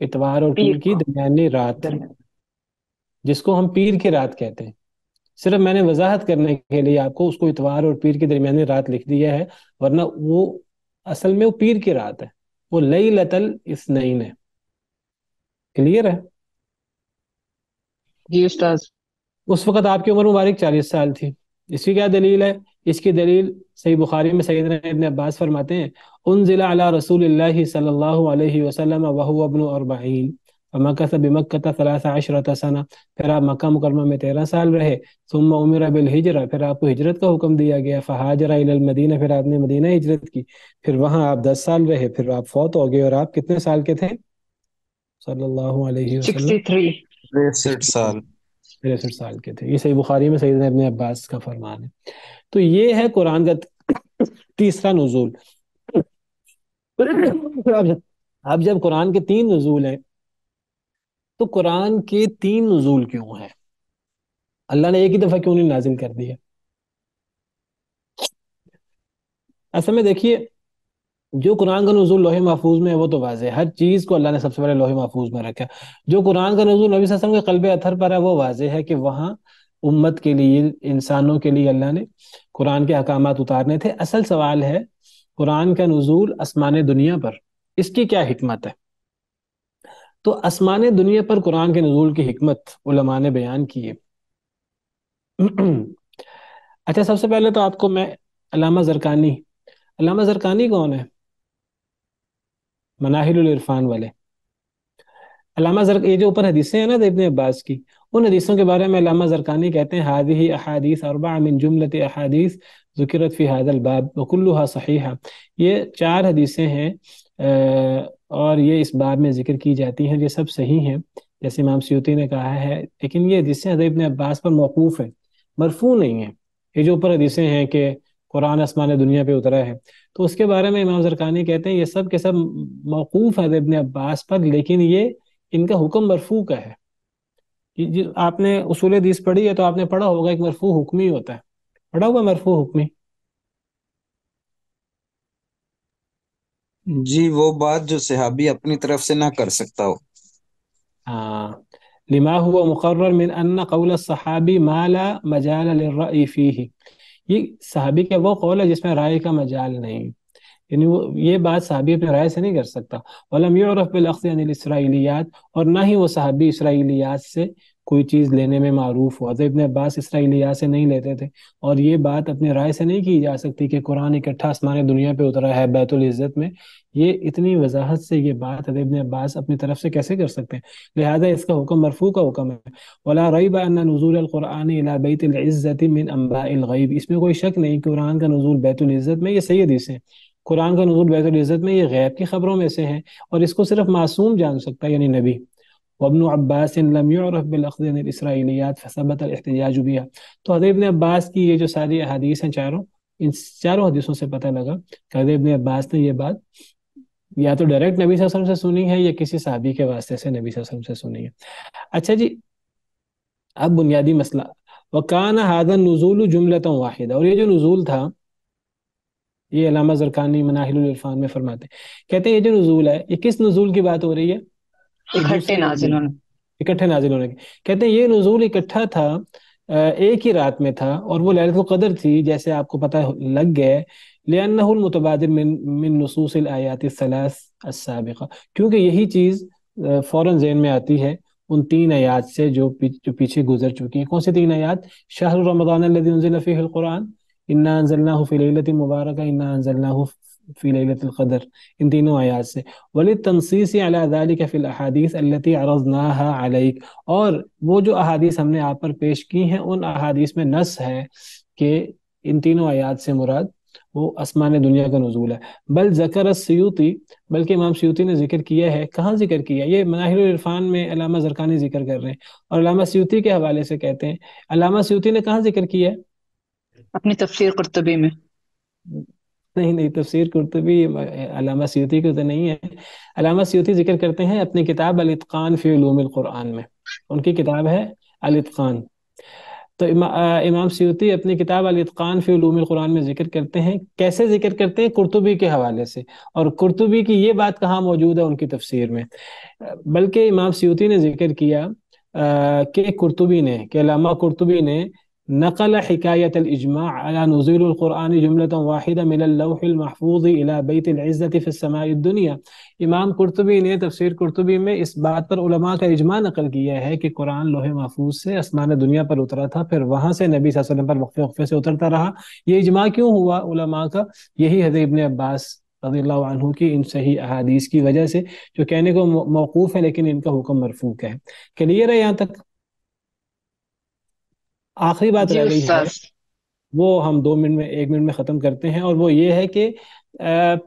[SPEAKER 1] اتوار اور
[SPEAKER 2] پیر
[SPEAKER 1] پیر کی درمیانی رات،
[SPEAKER 2] درمیان.
[SPEAKER 1] جس کو ہم پیر کی رات کہتے ہیں. صرف میں نے وضاحت کرنے کے لیے آپ کو اس کو اتوار اور پیر کی درمیانی رات لکھ دیا ہے، ورنہ وہ اصل میں وہ پیر کی رات ہے، وہ لیلۃ الاثنین ہے. کلیئر ہے؟
[SPEAKER 2] جی استاد.
[SPEAKER 1] اس وقت آپ کی عمر مبارک 40 سال تھی. اس کی کیا دلیل ہے؟ اس کی دلیل صحیح بخاری میں سیدنا ابن عباس فرماتے ہیں انزل علی رسول اللہ صلی اللہ علیہ وسلم وهو ابن 40 فمکث بمکہ 13 سنہ. پھر آپ مکہ مکرمہ میں 13 سال رہے. ثم امر بالہجرہ، پھر آپ کو ہجرت کا حکم دیا گیا. فہاجر الی المدینہ، پھر آپ نے مدینہ ہجرت کی. پھر وہاں آپ 10 سال رہے. پھر آپ فوت ہو گئے. اور آپ کتنے سال کے تھے صلی اللہ علیہ وسلم؟
[SPEAKER 2] 63.
[SPEAKER 5] 63 سال.
[SPEAKER 1] 63 سال کے تھے. یہ صحیح بخاری میں سیدنا ابن عباس کا فرمان ہے. تو یہ ہے قرآن کا تیسرا نزول. اب جب قرآن کے 3 نزول ہیں تو قرآن کے 3 نزول کیوں ہیں؟ اللہ نے ایک ہی دفعہ کیوں نہیں نازل کر دیا؟ اصل میں دیکھیے، جو قرآن کا نزول لوح محفوظ میں ہے وہ تو واضح ہے، ہر چیز کو اللہ نے سب سے پہلے لوح محفوظ میں رکھا. جو قرآن کا نزول نبی صلی اللہ علیہ وسلم کے قلب اطہر پر ہے وہ واضح ہے کہ وہاں امت کے لیے، انسانوں کے لیے اللہ نے قرآن کے احکامات اتارنے تھے. اصل سوال ہے قرآن کا نزول آسمان دنیا پر، اس کی کیا حکمت ہے؟ تو آسمان دنیا پر قرآن کے نزول کی حکمت علماء نے بیان کی ہے. اچھا، سب سے پہلے تو آپ کو میں علامہ زرقانی کون ہے؟ مناہل العرفان والے. یہ جو اوپر حدیثیں ہیں نا ابن عباس کی، ان حدیثوں کے بارے میں علامہ زرقانی کہتے ہیں هذه احادیث اربع من جملة احادیث ذکرت فی هذا الباب وكلها صحیحہ. یہ 4 حدیثیں ہیں اور یہ اس باب میں ذکر کی جاتی ہیں، یہ سب صحیح ہیں جیسے امام سیوطی نے کہا ہے. لیکن یہ حدیثیں حضرت ابن عباس پر موقوف ہیں، مرفوع نہیں ہیں. یہ جو اوپر حدیثیں ہیں کہ قرآن آسمان دنیا پہ اترا ہے، تو اس کے بارے میں امام زرقانی کہتے ہیں یہ سب کے سب موقوف ہے ابن عباس پر، لیکن یہ ان کا حکم مرفوع کا ہے. آپ نے اصول حدیث پڑھی ہے تو آپ نے پڑھا ہوگا کہ مرفوع حکمی ہوتا ہے. پڑھا ہوگا مرفوع حکمی؟
[SPEAKER 5] جی، وہ بات جو صحابی اپنی طرف سے نہ کر سکتا ہو.
[SPEAKER 1] ہاں، لما هو مقرر من ان قول الصحابی ما لا مجال للرأی فیہ. یہ صحابی کا وہ قول ہے جس میں رائے کا مجال نہیں، یعنی یہ بات صحابی اپنے رائے سے نہیں کر سکتا. ولم يعرف بالاخذ عن الاسرائیلیات، اور نہ ہی وہ صحابی اسرائیلیات سے کوئی چیز لینے میں معروف ہوا. ابن عباس اسرائیلیات سے نہیں لیتے تھے، اور یہ بات اپنے رائے سے نہیں کی جا سکتی کہ قرآن اکٹھا آسمان دنیا پہ اترا ہے بیت العزت میں. یہ اتنی وضاحت سے یہ بات ابن عباس اپنی طرف سے کیسے کر سکتے ہیں؟ لہذا اس کا حکم مرفوع کا حکم ہے. ولا ریب ان نزول القرآن الى بیت العزت من انباء الغیب. اس میں کوئی شک نہیں کہ قرآن کا نزول بیت العزت میں، یہ صحیح حدیث ہے، قرآن کا نزول بیت العزت میں یہ غیب کی خبروں میں سے ہے، اور اس کو صرف معصوم جان سکتا ہے، یعنی نبی. وابن عباس لم يعرف بالاخذ عن الاسرائیلیات فثبت الاحتجاج بها. تو حضرت ابن عباس کی یہ جو ساری احادیث ہیں چاروں، ان چاروں حدیثوں سے پتہ لگا کہ حضرت ابن عباس نے یہ بات یا تو ڈائریکٹ نبی صلی اللہ علیہ وسلم سے سنی ہے یا کسی صحابی کے واسطے سے نبی صلی اللہ علیہ وسلم سے سنی ہے. اچھا جی، اب بنیادی مسئلہ وَكَانَ هَذَا النُّزُولُ جُمْلَةً واحدہ. اور یہ جو نزول تھا، یہ علامہ زرقانی مناہل العرفان میں فرماتے ہیں، کہتے ہیں یہ جو نزول ہے یہ کس نزول کی بات ہو رہی ہے؟ ایک
[SPEAKER 2] اکٹھے
[SPEAKER 1] دوسرے
[SPEAKER 2] نازل ہونے.
[SPEAKER 1] اکٹھے نازل ہونے کی. کہتے ہیں یہ نزول اکٹھا تھا، ایک ہی رات میں تھا، اور وہ لیلۃ القدر تھی جیسے آپ کو پتہ لگ گئے. لأنه المتبادر من نصوص الآیات الثلاث السابقہ. کیونکہ یہی چیز فوراً ذہن میں آتی ہے ان 3 آیات سے جو پیچھے گزر چکی ہیں. کون سی 3 آیات؟ شہر رمضان الذی انزل فیہ القرآن، انا انزلناہ فی لیلۃ مبارکہ، انا انزلناہ فی لیلۃ القدر. ان تینوں آیات سے. وللتنصیص علی ذلک فی الاحادیث التي عرضناها علیک. اور وہ جو احادیث ہم نے آپ پر پیش کی ہیں ان احادیث میں نص ہے کہ ان تینوں آیات سے مراد وہ آسمان دنیا کا نزول ہے. بل ذکر السیوطی، بلکہ امام سیوطی نے ذکر کیا ہے. کہاں ذکر کیا؟ یہ مناہل العرفان میں علامہ زرقانی ذکر کر رہے ہیں، اور علامہ سیوطی کے حوالے سے کہتے ہیں. علامہ سیوطی نے کہاں ذکر کیا ہے؟
[SPEAKER 2] اپنی تفسیر قرطبی میں.
[SPEAKER 1] نہیں، تفسیر قرطبی علامہ سیوطی کو تو نہیں ہے. علامہ سیوطی ذکر کرتے ہیں اپنی کتاب الاتقان فی علوم القرآن میں. ان کی کتاب ہے الاتقان. تو امام سیوطی اپنی کتاب الاتقان فی علوم القرآن میں ذکر کرتے ہیں. کیسے ذکر کرتے ہیں؟ قرطبی کے حوالے سے. اور قرطبی کی یہ بات کہاں موجود ہے ان کی تفسیر میں؟ بلکہ امام سیوطی نے ذکر کیا کہ قرطبی نے، کہ علامہ قرطبی نے نقل حکایت الاجماع على نزول القرآن جملة واحدة من اللوح المحفوظ الى بیت العزة في السماء الدنيا. امام قرطبی نے تفسیر قرطبی میں اس بات پر علماء کا اجماع نقل کیا ہے کہ قرآن لوح محفوظ سے آسمان دنیا پر اترا تھا، پھر وہاں سے نبی صلی اللہ علیہ وسلم پر وقفے وقفے سے اترتا رہا. یہ اجماع کیوں ہوا علماء کا؟ یہی حضرت ابن عباس رضی اللہ عنہ کی ان صحیح احادیث کی وجہ سے، جو کہنے کو موقوف ہے لیکن ان کا حکم مرفوع ہے. کلیئر ہے یہاں تک؟ آخری بات
[SPEAKER 2] جی
[SPEAKER 1] رہ گئی ہے،
[SPEAKER 2] استاذ.
[SPEAKER 1] وہ ہم 2 منٹ میں 1 منٹ میں ختم کرتے ہیں. اور وہ یہ ہے کہ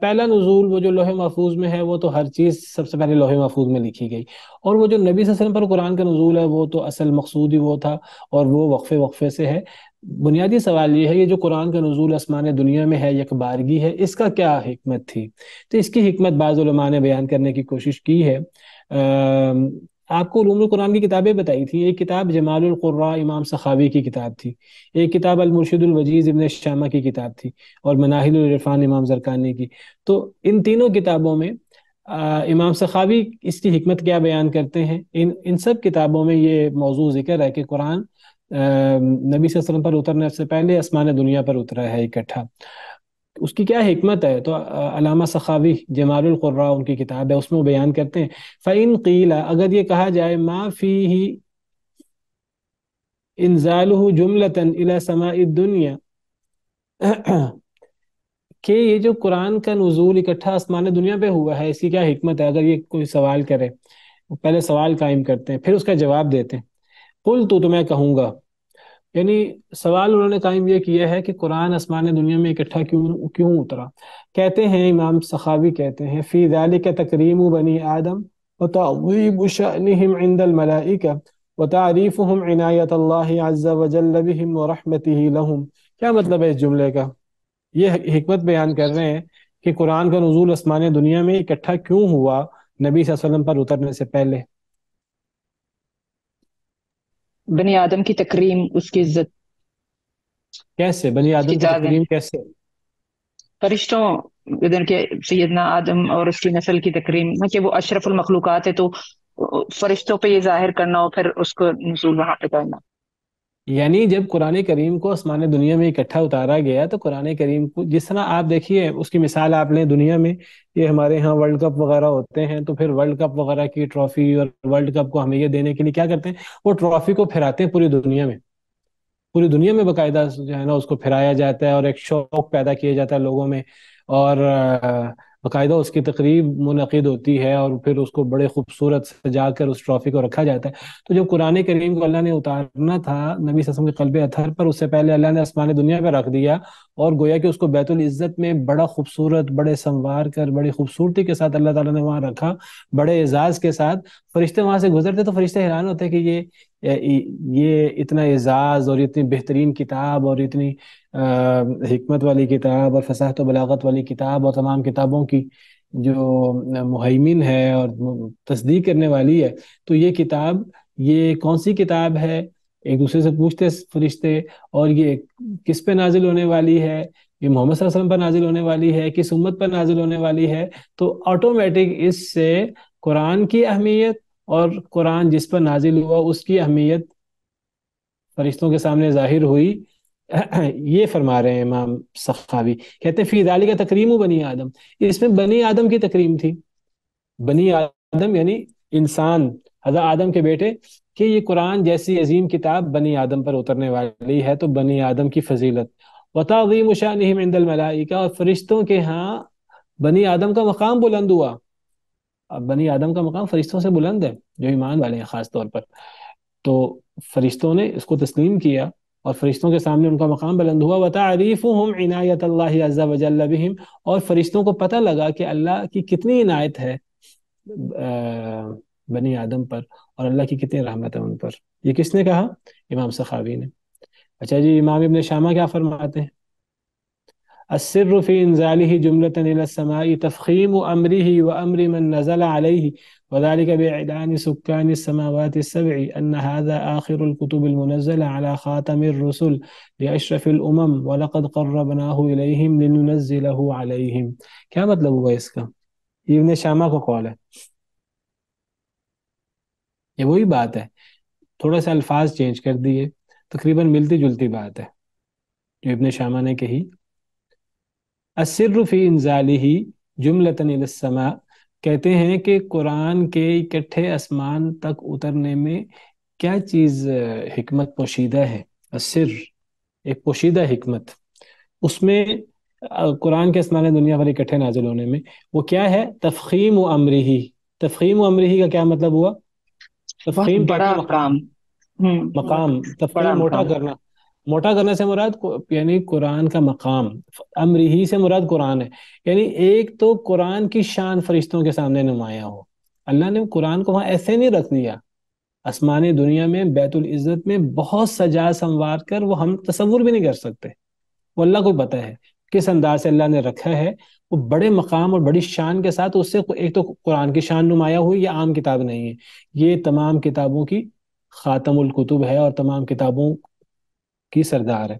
[SPEAKER 1] پہلا نزول وہ جو لوح محفوظ میں ہے، وہ تو ہر چیز سب سے پہلے لوح محفوظ میں لکھی گئی. اور وہ جو نبی صلی اللہ علیہ وسلم پر قرآن کا نزول ہے، وہ تو اصل مقصود ہی وہ تھا، اور وہ وقفے وقفے سے ہے. بنیادی سوال یہ ہے، یہ جو قرآن کا نزول آسمان دنیا میں ہے، یک بارگی ہے، اس کا کیا حکمت تھی؟ تو اس کی حکمت بعض علماء نے بیان کرنے کی کوشش کی ہے. آپ کو علوم القرآن کی کتابیں بتائی تھی. ایک کتاب جمال القراء امام سخاوی کی کتاب تھی، ایک کتاب المرشد الوجیز ابن شامہ کی کتاب تھی، اور مناہل العرفان امام زرقانی کی. تو ان تینوں کتابوں میں امام سخاوی اس کی حکمت کیا بیان کرتے ہیں؟ ان سب کتابوں میں یہ موضوع ذکر ہے کہ قرآن نبی صلی اللہ علیہ وسلم پر اترنے سے پہلے آسمان دنیا پر اترا ہے اکٹھا. اس کی کیا حکمت ہے؟ تو علامہ سخاوی جمال القراء ان کی کتاب ہے، اس میں وہ بیان کرتے ہیں فَإِن قِيلَ، اگر یہ کہا جائے ما فِيهِ انزالہ جملتاً الى سماء الدنیا، کہ یہ جو قرآن کا نزول اکٹھا آسمان دنیا پہ ہوا ہے، اس کی کیا حکمت ہے؟ اگر یہ کوئی سوال کرے، پہلے سوال قائم کرتے ہیں، پھر اس کا جواب دیتے ہیں. قل تو میں کہوں گا، یعنی سوال انہوں نے قائم یہ کیا ہے کہ قرآن آسمان دنیا میں اکٹھا کیوں اترا. کہتے ہیں امام سخاوی کہتے ہیں فی ذالک تکریم بنی آدم وتعظیم شأنہم عند الملائکہ وتعریفہم عنایت اللہ عز وجل بہم ورحمتہ لہم. کیا مطلب ہے اس جملے کا؟ یہ حکمت بیان کر رہے ہیں کہ قرآن کا نزول آسمان دنیا میں اکٹھا کیوں ہوا نبی صلی اللہ علیہ وسلم پر اترنے سے پہلے.
[SPEAKER 2] بنی آدم کی تکریم، اس کی عزت،
[SPEAKER 1] کیسے بنی
[SPEAKER 2] اس کی
[SPEAKER 1] آدم کی
[SPEAKER 2] تعظیم،
[SPEAKER 1] تکریم کیسے؟
[SPEAKER 2] فرشتوں ادھر کے سیدنا آدم اور اس کی نسل کی تکریم، کہ وہ اشرف المخلوقات ہے، تو فرشتوں پہ یہ ظاہر کرنا ہو، پھر اس کو نزول وہاں پہ کرنا.
[SPEAKER 1] یعنی جب قرآن کریم کو آسمان دنیا میں اکٹھا اتارا گیا، تو قرآن کریم کو جس طرح آپ دیکھیے، اس کی مثال آپ لیں دنیا میں، یہ ہمارے ہاں ورلڈ کپ وغیرہ ہوتے ہیں، تو پھر ورلڈ کپ وغیرہ کی ٹرافی اور ورلڈ کپ کو اہمیت دینے کے لیے کیا کرتے ہیں؟ وہ ٹرافی کو پھراتے ہیں پوری دنیا میں. پوری دنیا میں باقاعدہ جو ہے نا اس کو پھرایا جاتا ہے، اور ایک شوق پیدا کیا جاتا ہے لوگوں میں، اور باقاعدہ اس کی تقریب منعقد ہوتی ہے، اور پھر اس کو بڑے خوبصورت سجا کر اس ٹرافی کو رکھا جاتا ہے. تو جب قرآن کریم کو اللہ نے اتارنا تھا نبی صلی اللہ علیہ وسلم کے قلب اطہر پر، اس سے پہلے اللہ نے آسمان دنیا پہ رکھ دیا، اور گویا کہ اس کو بیت العزت میں بڑا خوبصورت، بڑے سنوار کر، بڑی خوبصورتی کے ساتھ اللہ تعالیٰ نے وہاں رکھا، بڑے اعزاز کے ساتھ. فرشتے وہاں سے گزرتے تو فرشتے حیران ہوتے کہ یہ اتنا اعزاز اور اتنی بہترین کتاب اور اتنی حکمت والی کتاب اور فصاحت و بلاغت والی کتاب اور تمام کتابوں کی جو مہیمن ہے اور تصدیق کرنے والی ہے، تو یہ کتاب، یہ کون سی کتاب ہے؟ ایک دوسرے سے پوچھتے فرشتے. اور یہ کس پہ نازل ہونے والی ہے؟ یہ محمد صلی اللہ علیہ وسلم پر نازل ہونے والی ہے، کس امت پر نازل ہونے والی ہے؟ تو آٹومیٹک اس سے قرآن کی اہمیت اور قرآن جس پر نازل ہوا اس کی اہمیت فرشتوں کے سامنے ظاہر ہوئی. یہ فرما رہے ہیں امام سخاوی، کہتے ہیں فی ذالک تکریم بنی آدم، اس میں بنی آدم کی تکریم تھی. بنی آدم یعنی انسان، حضرت آدم کے بیٹے، کہ یہ قرآن جیسی عظیم کتاب بنی آدم پر اترنے والی ہے، تو بنی آدم کی فضیلت. وتعظیم شأنہم عند الملائکہ، اور فرشتوں کے ہاں بنی آدم کا مقام بلند ہوا. اب بنی آدم کا مقام فرشتوں سے بلند ہے، جو ایمان والے ہیں خاص طور پر. تو فرشتوں نے اس کو تسلیم کیا، اور فرشتوں کے سامنے ان کا مقام بلند ہوا. وَتَعْرِيفُهُمْ عِنَایَةَ اللَّهِ عَزَّ وَجَلَّ بِهِمْ، اور فرشتوں کو پتہ لگا کہ اللہ کی کتنی عنایت ہے بنی آدم پر، اور اللہ کی کتنی رحمت ہے ان پر. یہ کس نے کہا؟ امام سخاوی نے. اچھا جی، امام ابن شامہ کیا فرماتے ہیں؟ السر في إنزاله جملة إلى السماء تفخيم أمره وأمر من نزل عليه وذلك بإعلان سكان السماوات السبع أن هذا آخر الكتب المنزلة على خاتم الرسل لأشرف الأمم ولقد قربناه إليهم لننزله عليهم. کیا مطلب ہوا اس کا؟ یہ ابن شامہ کا قول ہے. یہ وہی بات ہے، تھوڑا سا الفاظ چینج کر دیے، تقریباً ملتی جلتی بات ہے جو ابن شامہ نے کہی. السر فی انزالہ جملۃ الی السماء، کہتے ہیں کہ قرآن کے اکٹھے آسمان تک اترنے میں کیا چیز حکمت پوشیدہ ہے. السر ایک پوشیدہ حکمت اس میں، قرآن کے آسمان دنیا پر اکٹھے نازل ہونے میں، وہ کیا ہے؟ تفخیم و امرہی. تفخیم و امرہی کا کیا مطلب ہوا؟
[SPEAKER 2] بہت
[SPEAKER 1] تفخیم کہتے
[SPEAKER 2] بڑا
[SPEAKER 1] ہیں مقام،
[SPEAKER 2] کام.
[SPEAKER 1] مقام
[SPEAKER 2] بہت بڑا
[SPEAKER 1] تفخیم موٹا
[SPEAKER 2] مقام.
[SPEAKER 1] کرنا. موٹا کرنے سے مراد یعنی قرآن کا مقام، امرہی سے مراد قرآن ہے. یعنی ایک تو قرآن کی شان فرشتوں کے سامنے نمایاں ہو. اللہ نے قرآن کو وہاں ایسے نہیں رکھ دیا، آسمانی دنیا میں بیت العزت میں بہت سجا سنوار کر وہ ہم تصور بھی نہیں کر سکتے. وہ اللہ کو پتہ ہے کس انداز سے اللہ نے رکھا ہے. وہ بڑے مقام اور بڑی شان کے ساتھ اس سے ایک تو قرآن کی شان نمایاں ہوئی. یہ عام کتاب نہیں ہے، یہ تمام کتابوں کی خاتم الکتب ہے اور تمام کتابوں کی سردار ہے.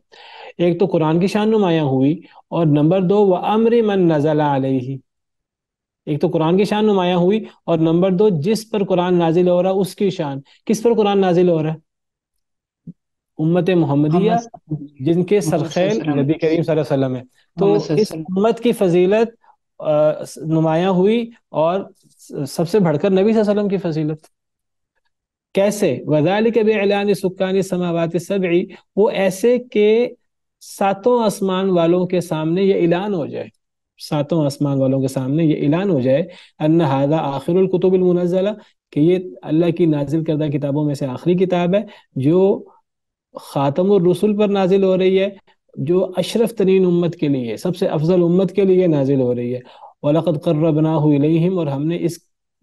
[SPEAKER 1] ایک تو قرآن کی شان نمایاں ہوئی، اور نمبر دو وَأَمْرِ مَن نَزَلَ عَلَيْهِ، ایک تو قرآن کی شان نمایاں ہوئی، اور نمبر دو جس پر قرآن نازل ہو رہا ہے اس کی شان. کس پر قرآن نازل ہو رہا ہے؟ امت محمدیہ، جن کے
[SPEAKER 2] محمد صلی
[SPEAKER 1] سرخیل
[SPEAKER 2] اللہ علیہ وسلم.
[SPEAKER 1] نبی کریم صلی اللہ علیہ وسلم ہے. تو
[SPEAKER 2] محمد صلی
[SPEAKER 1] اس
[SPEAKER 2] اللہ علیہ وسلم.
[SPEAKER 1] امت کی فضیلت نمایاں ہوئی، اور سب سے بڑھ کر نبی صلی اللہ علیہ وسلم کی فضیلت. کیسے؟ وَذَلِكَ بِإِعْلَانِ سُكَّانِ السَّمَاوَاتِ السَّبْعِ، وہ ایسے کہ ساتوں آسمان والوں کے سامنے یہ اعلان ہو جائے، ساتوں آسمان والوں کے سامنے یہ اعلان ہو جائے ان ھذا آخر الکتب المنزلہ، کہ یہ اللہ کی نازل کردہ کتابوں میں سے آخری کتاب ہے جو خاتم الرسل پر نازل ہو رہی ہے، جو اشرف ترین امت کے لیے، سب سے افضل امت کے لیے نازل ہو رہی ہے. وَلَقَدْ قَرَّبْنَاهُ إِلَيْهِمْ، اور ہم نے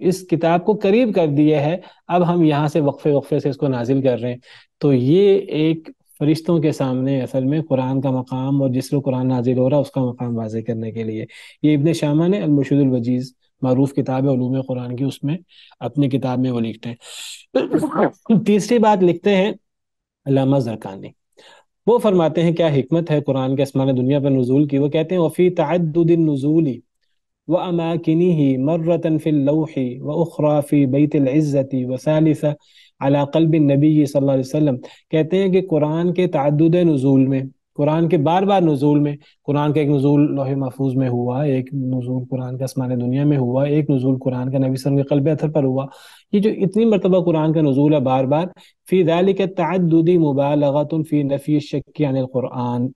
[SPEAKER 1] اس کتاب کو قریب کر دیا ہے، اب ہم یہاں سے وقفے وقفے سے اس کو نازل کر رہے ہیں. تو یہ ایک فرشتوں کے سامنے اصل میں قرآن کا مقام، اور جس کو قرآن نازل ہو رہا ہے اس کا مقام واضح کرنے کے لیے. یہ ابن شامہ نے المرشد الوجیز، معروف کتاب ہے علوم قرآن کی، اس میں اپنی کتاب میں وہ لکھتے ہیں. تیسری بات لکھتے ہیں علامہ زرقانی، وہ فرماتے ہیں کیا حکمت ہے قرآن کے آسمان دنیا پر نزول کی. وہ کہتے ہیں وفی تعدد النزول وأماكنه مرة في اللوح وأخرى في بيت العزة وثالثة على قلب النبي صلی اللہ علیہ وسلم. کہتے ہیں کہ قرآن کے تعدد نزول میں، قرآن کے بار بار نزول میں، قرآن کا ایک نزول لوح محفوظ میں ہوا، ایک نزول قرآن کا آسمان دنیا میں ہوا، ایک نزول قرآن کا نبی صلی اللہ علیہ وسلم کے قلب اطہر پر ہوا. یہ جو اتنی مرتبہ قرآن کا نزول ہے بار بار، فی ذلک التعدد مبالغۃ فی نفی الشک عن القرآن.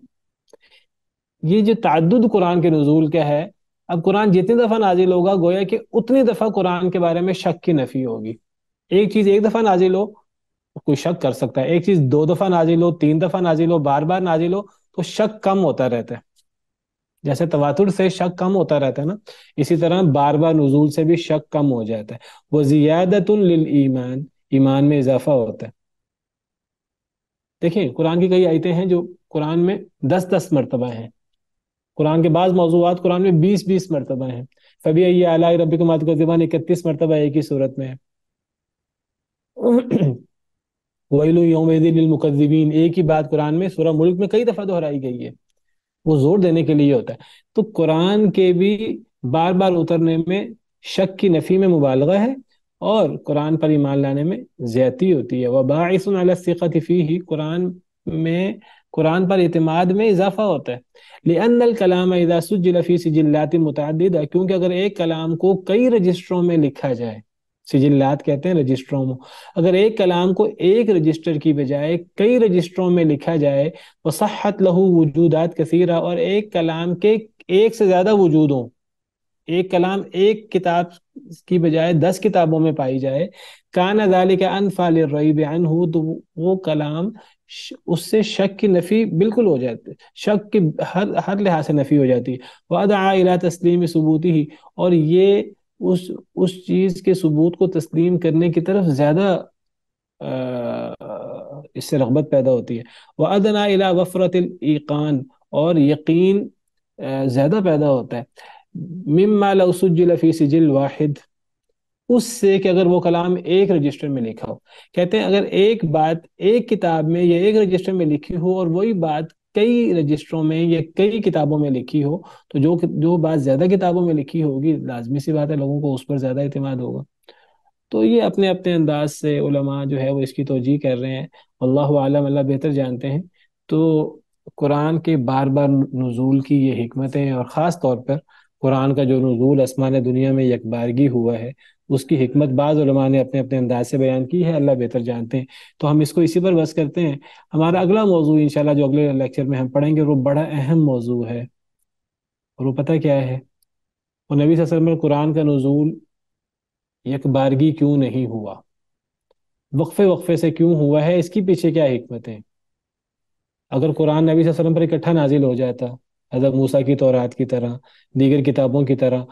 [SPEAKER 1] یہ جو تعدد قرآن کے نزول کا ہے، اب قرآن جتنی دفعہ نازل ہوگا گویا کہ اتنی دفعہ قرآن کے بارے میں شک کی نفی ہوگی. ایک چیز ایک دفعہ نازل ہو کوئی شک کر سکتا ہے، ایک چیز دو دفعہ نازل ہو، تین دفعہ نازل ہو، بار بار نازل ہو، تو شک کم ہوتا رہتا ہے. جیسے تواتر سے شک کم ہوتا رہتا ہے نا، اسی طرح بار بار نزول سے بھی شک کم ہو جاتا ہے. وہ زیادۃ للایمان، ایمان میں اضافہ ہوتا ہے. دیکھیں قرآن کی کئی آیتیں ہیں جو قرآن میں 10 مرتبہ ہیں، قرآن کے بعض موضوعات قرآن میں 20 مرتبہ ہیں. فَبِأَيِّ آلَاءِ رَبِّكُمَا تُكَذِّبَانِ 31 مرتبہ ایک ہی صورت میں ہے. وَيْلٌ يَوْمَئِذٍ لِّلْمُكَذِّبِينَ، ایک ہی بات قرآن میں سورہ ملک میں کئی دفعہ دہرائی گئی ہے، وہ زور دینے کے لیے ہوتا ہے. تو قرآن کے بھی بار بار اترنے میں شک کی نفی میں مبالغہ ہے، اور قرآن پر ایمان لانے میں زیادتی ہوتی ہے. وَبَاعِثٌ عَلَى الثِّقَةِ فِيهِ، قرآن پر اعتماد میں اضافہ ہوتا ہے. لِأَنَّ الْكَلَامَ إِذَا سُجِّلَ فِي سِجِلَّاتٍ مُتَعَدِّدَةٍ، کیونکہ اگر ایک کلام کو کئی رجسٹروں میں لکھا جائے، سجلات کہتے ہیں رجسٹروں میں، اگر ایک کلام کو ایک رجسٹر کی بجائے کئی رجسٹروں میں لکھا جائے، وصحت لہو وجودات کثیرہ، اور ایک کلام کے ایک سے زیادہ وجود ہوں، ایک کلام ایک کتاب کی بجائے 10 کتابوں میں پائی جائے، کان ذالک انفی للریب عنہ، تو وہ کلام اس سے شک کی نفی بالکل ہو جاتی ہے، شک کی ہر لحاظ سے نفی ہو جاتی ہے. وادعا الی تسلیم ثبوتہ، اور یہ اس چیز کے ثبوت کو تسلیم کرنے کی طرف زیادہ اس سے رغبت پیدا ہوتی ہے. وادنا الی وفرۃ الایقان، اور یقین زیادہ پیدا ہوتا ہے. مما لو سجل فی سجل واحد، اس سے کہ اگر وہ کلام ایک رجسٹر میں لکھا ہو. کہتے ہیں اگر ایک بات ایک کتاب میں یا ایک رجسٹر میں لکھی ہو اور وہی بات کئی رجسٹروں میں یا کئی کتابوں میں لکھی ہو، تو جو بات زیادہ کتابوں میں لکھی ہوگی، لازمی سی بات ہے لوگوں کو اس پر زیادہ اعتماد ہوگا. تو یہ اپنے اپنے انداز سے علماء جو ہے وہ اس کی توجیہ کر رہے ہیں. اللہ عالم، اللہ بہتر جانتے ہیں. تو قرآن کے بار بار نزول کی یہ حکمتیں، اور خاص طور پر قرآن کا جو نزول آسمان دنیا میں یکبارگی ہوا ہے، اس کی حکمت بعض علماء نے اپنے اپنے انداز سے بیان کی ہے، اللہ بہتر جانتے ہیں. تو ہم اس کو اسی پر بس کرتے ہیں. ہمارا اگلا موضوع انشاءاللہ جو اگلے لیکچر میں ہم پڑھیں گے، وہ بڑا اہم موضوع ہے. اور وہ پتہ کیا ہے؟ وہ نبی صلی اللہ علیہ وسلم پر قرآن کا نزول یکبارگی کیوں نہیں ہوا، وقفے وقفے سے کیوں ہوا ہے، اس کی پیچھے کیا حکمت ہے. اگر قرآن نبی صلی اللہ علیہ وسلم پر اکٹھا نازل ہو جاتا، حضرت موسیٰ کی تورات کی طرح، دیگر کتابوں کی طرح،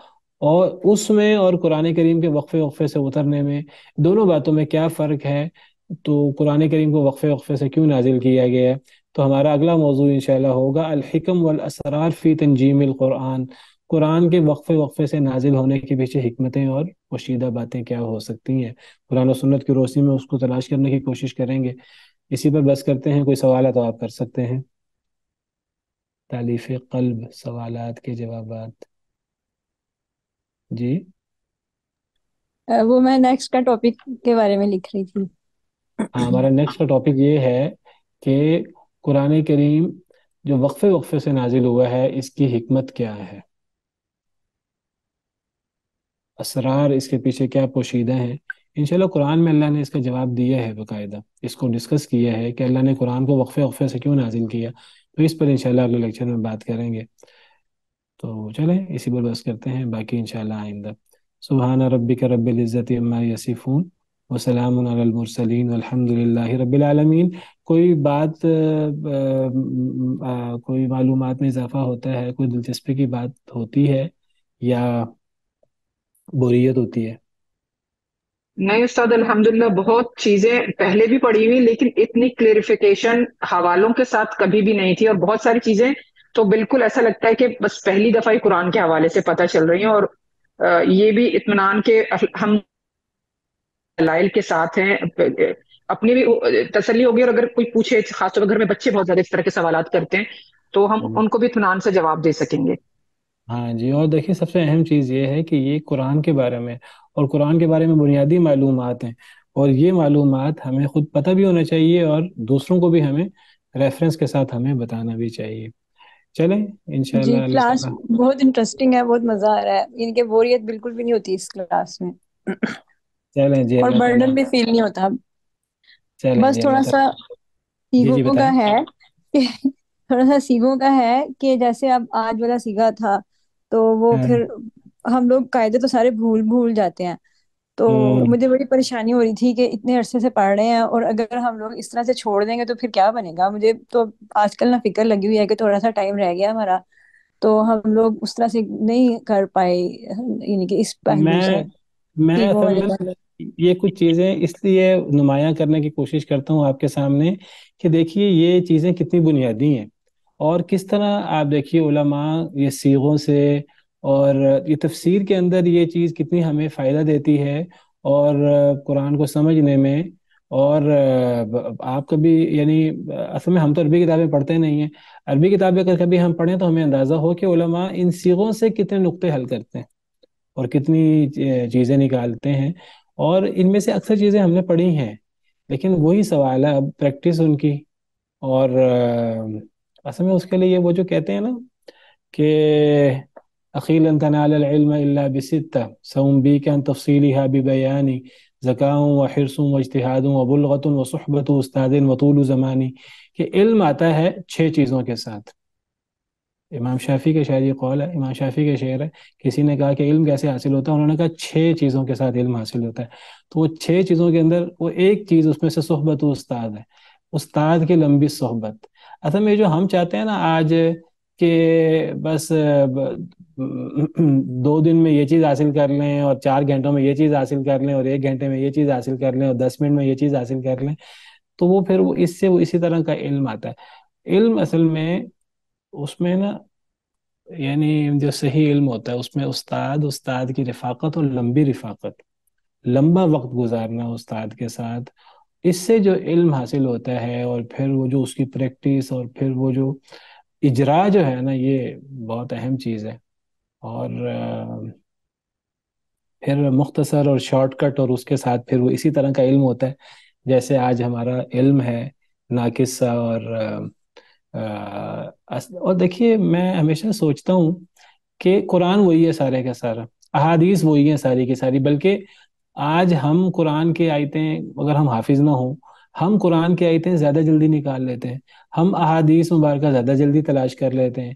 [SPEAKER 1] اور اس میں اور قرآن کریم کے وقفے وقفے سے اترنے میں، دونوں باتوں میں کیا فرق ہے، تو قرآن کریم کو وقفے وقفے سے کیوں نازل کیا گیا ہے. تو ہمارا اگلا موضوع انشاءاللہ ہوگا الحکم والاسرار فی تنجیم القرآن. قرآن کے وقفے وقفے سے نازل ہونے کے پیچھے حکمتیں اور پوشیدہ باتیں کیا ہو سکتی ہیں. قرآن و سنت کی روشنی میں اس کو تلاش کرنے کی کوشش کریں گے. اسی پر بس کرتے ہیں. کوئی سوال ہے تو آپ کر سکتے ہیں. تالیف قلب، سوالات کے جوابات. جی
[SPEAKER 3] وہ میں نیکسٹ کا ٹاپک کے بارے میں لکھ رہی تھی.
[SPEAKER 1] ہاں، ہمارا نیکسٹ کا ٹاپک یہ ہے کہ قرآن کریم جو وقفے وقفے سے نازل ہوا ہے، اس کی حکمت کیا ہے، اسرار اس کے پیچھے کیا پوشیدہ ہیں. انشاءاللہ قرآن میں اللہ نے اس کا جواب دیا ہے، باقاعدہ اس کو ڈسکس کیا ہے کہ اللہ نے قرآن کو وقفے وقفے سے کیوں نازل کیا. تو اس پر انشاءاللہ اگلے لیکچر میں بات کریں گے. تو چلیں اسی پر بس کرتے ہیں، باقی انشاءاللہ آئندہ. سبحان ربک رب العزت عما یصفون وسلام علی المرسلین والحمد للہ رب العالمین. کوئی بات کوئی معلومات میں اضافہ ہوتا ہے، کوئی دلچسپی کی بات ہوتی ہے یا بوریت ہوتی ہے؟
[SPEAKER 2] نہیں استاد، الحمدللہ بہت چیزیں پہلے بھی پڑھی ہوئی، لیکن اتنی کلیریفیکیشن حوالوں کے ساتھ کبھی بھی نہیں تھی، اور بہت ساری چیزیں تو بالکل ایسا لگتا ہے کہ بس پہلی دفعہ ہی قرآن کے حوالے سے پتہ چل رہی ہیں. اور یہ بھی اطمینان کے ہم دلائل کے ساتھ ہیں. اپنی بھی تسلی ہوگی، اور اگر کوئی پوچھے، خاص طور پر گھر میں بچے بہت زیادہ اس طرح کے سوالات کرتے ہیں، تو ہم ان کو بھی اطمینان سے جواب دے سکیں گے.
[SPEAKER 1] ہاں جی. اور دیکھیے سب سے اہم چیز یہ ہے کہ یہ قرآن کے بارے میں، اور قرآن کے بارے میں بنیادی معلومات ہیں، اور یہ معلومات ہمیں خود پتہ بھی ہونا چاہیے، اور دوسروں کو بھی ہمیں ریفرنس کے ساتھ ہمیں بتانا بھی چاہیے. چلیں انشاءاللہ
[SPEAKER 3] جی،
[SPEAKER 1] اللہ
[SPEAKER 3] کلاس
[SPEAKER 1] تعالیٰ.
[SPEAKER 3] بہت انٹرسٹنگ ہے، بہت مزہ آ رہا ہے، ان کے بوریت بالکل بھی نہیں ہوتی اس کلاس میں.
[SPEAKER 1] چلیں جی
[SPEAKER 3] اور
[SPEAKER 1] اللہ تعالیٰ.
[SPEAKER 3] برڈن بھی فیل نہیں ہوتا.
[SPEAKER 1] چلیں
[SPEAKER 3] بس
[SPEAKER 1] جی اللہ
[SPEAKER 3] تھوڑا سا
[SPEAKER 1] تعالیٰ. جی جی
[SPEAKER 3] سیگوں
[SPEAKER 1] بتائیں.
[SPEAKER 3] کا ہے کہ تھوڑا سا سیگوں کا ہے کہ جیسے اب آج والا سیگا تھا، تو وہ
[SPEAKER 1] ہاں.
[SPEAKER 3] پھر ہم لوگ قاعدے تو سارے بھول جاتے ہیں. تو
[SPEAKER 1] ہوں.
[SPEAKER 3] مجھے بڑی پریشانی ہو رہی تھی کہ اتنے عرصے سے پڑھ رہے ہیں، اور اگر ہم لوگ اس طرح سے چھوڑ دیں گے تو پھر کیا بنے گا. مجھے تو آج کل نہ فکر لگی ہوئی ہے کہ تھوڑا سا ٹائم رہ گیا ہمارا، تو ہم لوگ اس طرح سے نہیں کر پائے، یعنی کہ اس پہلو
[SPEAKER 1] میں
[SPEAKER 3] سے
[SPEAKER 1] میں
[SPEAKER 3] سیگوں
[SPEAKER 1] اصل
[SPEAKER 3] والے
[SPEAKER 1] میں
[SPEAKER 3] پہلو.
[SPEAKER 1] یہ کچھ چیزیں اس لیے نمایاں کرنے کی کوشش کرتا ہوں آپ کے سامنے کہ دیکھیے یہ چیزیں کتنی بنیادی ہیں، اور کس طرح آپ دیکھیے علماء یہ صیغوں سے، اور یہ تفسیر کے اندر یہ چیز کتنی ہمیں فائدہ دیتی ہے، اور قرآن کو سمجھنے میں. اور آپ کبھی یعنی اصل میں ہم تو عربی کتابیں پڑھتے نہیں ہیں. عربی کتابیں اگر کبھی ہم پڑھیں تو ہمیں اندازہ ہو کہ علماء ان صیغوں سے کتنے نقطے حل کرتے ہیں اور کتنی چیزیں نکالتے ہیں. اور ان میں سے اکثر چیزیں ہم نے پڑھی ہیں، لیکن وہی سوال ہے اب پریکٹس ان کی. اور اصل میں اس کے لیے وہ جو کہتے ہیں نا کہ أخي لن تنال العلم إلا بستة سأنبيك عن تفصيلها ببياني ذكاء وحرص واجتهاد وبلغة وصحبة أستاذ وطول زماني. کہ علم آتا ہے 6 چیزوں کے ساتھ. امام شافعی کے شاعر یہ قول ہے، امام شافعی کے شعر ہے. کسی نے کہا کہ علم کیسے حاصل ہوتا ہے، انہوں نے کہا 6 چیزوں کے ساتھ علم حاصل ہوتا ہے. تو وہ 6 چیزوں کے اندر وہ ایک چیز اس میں سے صحبت و استاد ہے، استاد کی لمبی صحبت. اصل میں جو ہم چاہتے ہیں نا آج کہ بس 2 دن میں یہ چیز حاصل کر لیں، اور 4 گھنٹوں میں یہ چیز حاصل کر لیں، اور 1 گھنٹے میں یہ چیز حاصل کر لیں، اور 10 منٹ میں یہ چیز حاصل کر لیں، تو وہ پھر اس سے وہ اسی طرح کا علم آتا ہے. علم اصل میں اس میں نا یعنی جو صحیح علم ہوتا ہے اس میں استاد کی رفاقت اور لمبی رفاقت، لمبا وقت گزارنا استاد کے ساتھ، اس سے جو علم حاصل ہوتا ہے، اور پھر وہ جو اس کی پریکٹس، اور پھر وہ جو اجرا جو ہے نا، یہ بہت اہم چیز ہے۔ اور پھر مختصر اور شارٹ کٹ، اور اس کے ساتھ پھر وہ اسی طرح کا علم ہوتا ہے جیسے آج ہمارا علم ہے، ناقص سا اور دیکھیے میں ہمیشہ سوچتا ہوں کہ قرآن وہی ہے سارے کا سارا، احادیث وہی ہیں ساری کی ساری، بلکہ آج ہم قرآن کی آیتیں اگر ہم حافظ نہ ہوں، ہم قرآن کی آیتیں زیادہ جلدی نکال لیتے ہیں، ہم احادیث مبارکہ زیادہ جلدی تلاش کر لیتے ہیں۔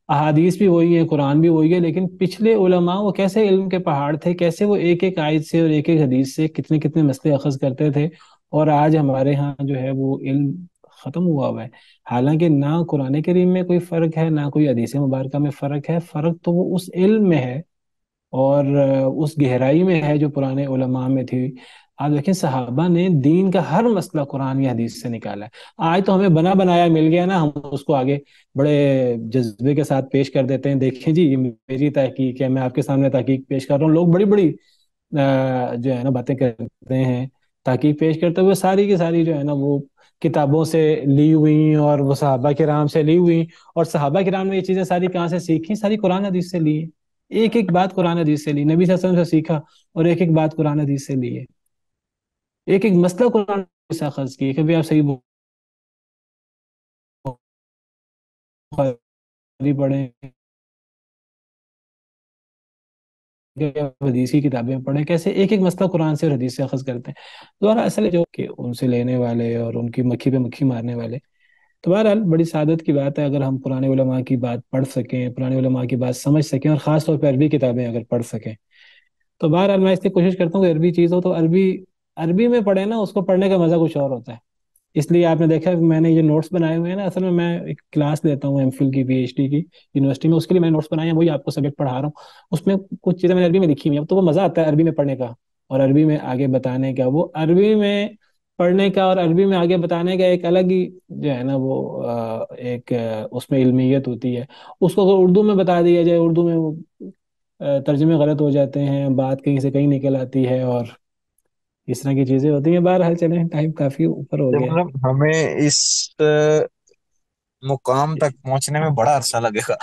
[SPEAKER 1] احادیث بھی وہی ہیں، قرآن بھی وہی ہے، لیکن پچھلے علماء وہ کیسے علم کے پہاڑ تھے، کیسے وہ ایک ایک آیت سے اور ایک ایک حدیث سے کتنے کتنے مسئلے اخذ کرتے تھے، اور آج ہمارے ہاں جو ہے وہ علم ختم ہوا ہے۔ حالانکہ نہ قرآن کریم میں کوئی فرق ہے، نہ کوئی حدیث مبارکہ میں فرق ہے، فرق تو وہ اس علم میں ہے، اور اس گہرائی میں ہے جو پرانے علماء میں تھی۔ آپ دیکھیں صحابہ نے دین کا ہر مسئلہ قرآن یا حدیث سے نکالا ہے۔ آج تو ہمیں بنا بنایا مل گیا نا، ہم اس کو آگے بڑے جذبے کے ساتھ پیش کر دیتے ہیں، دیکھیں جی یہ میری تحقیق ہے، میں آپ کے سامنے تحقیق پیش کر رہا ہوں۔ لوگ بڑی بڑی جو ہے نا باتیں کرتے ہیں، تحقیق پیش کرتے ہوئے ساری کی ساری جو ہے نا وہ کتابوں سے لی ہوئی، اور وہ صحابہ کرام سے لی ہوئی، اور صحابہ کرام نے یہ چیزیں ساری کہاں سے سیکھی؟ ساری قرآن حدیث سے لی ہیں۔ ایک ایک بات قرآن حدیث سے لی، نبی صلی اللہ علیہ وسلم سے سیکھا، اور ایک ایک بات قرآن حدیث سے لی ہے، ایک ایک مسئلہ قرآن حدیث سے اخذ کی ہے۔ کبھی آپ صحیح بخاری پڑھیں، حدیث کی کتابیں پڑھیں، کیسے ایک ایک مسئلہ قرآن سے اور حدیث سے اخذ کرتے ہیں۔ دوبارہ اصل ہے جو کہ ان سے لینے والے اور ان کی مکھی پہ مکھی مارنے والے۔ تو بہرحال بڑی سعادت کی بات ہے اگر ہم پرانے علماء کی بات پڑھ سکیں، پرانے علماء کی بات سمجھ سکیں، اور خاص طور پہ عربی کتابیں اگر پڑھ سکیں۔ تو بہرحال میں اس کی کوشش کرتا ہوں کہ عربی چیز ہو تو عربی میں پڑھے نا، اس کو پڑھنے کا مزہ کچھ اور ہوتا ہے۔ اس لیے آپ نے دیکھا کہ میں نے یہ نوٹس بنائے ہوئے ہیں نا، اصل میں ایک کلاس لیتا ہوں ایم فل کی، پی ایچ ڈی کی یونیورسٹی میں، اس کے لیے میں نے نوٹس بنائے ہیں، وہی آپ کو سبجیکٹ پڑھا رہا ہوں۔ اس میں کچھ چیزیں میں نے عربی میں لکھی ہوئی ہیں، اب تو وہ مزہ آتا ہے عربی میں پڑھنے کا، اور عربی میں آگے بتانے کا، وہ عربی میں پڑھنے کا اور عربی میں آگے بتانے کا ایک الگ ہی جو ہے نا وہ ایک اس میں علمیت ہوتی ہے۔ اس کو اگر اردو میں بتا دیا جائے، اردو میں وہ ترجمے غلط ہو جاتے ہیں، بات کہیں سے کہیں نکل آتی ہے، اور اس طرح کی چیزیں ہوتی ہیں۔ بہرحال چلیں، ٹائم کافی اوپر ہو
[SPEAKER 5] کہ
[SPEAKER 1] گیا ہے۔
[SPEAKER 5] مطلب ہمیں اس مقام تک پہنچنے میں بڑا عرصہ لگے گا،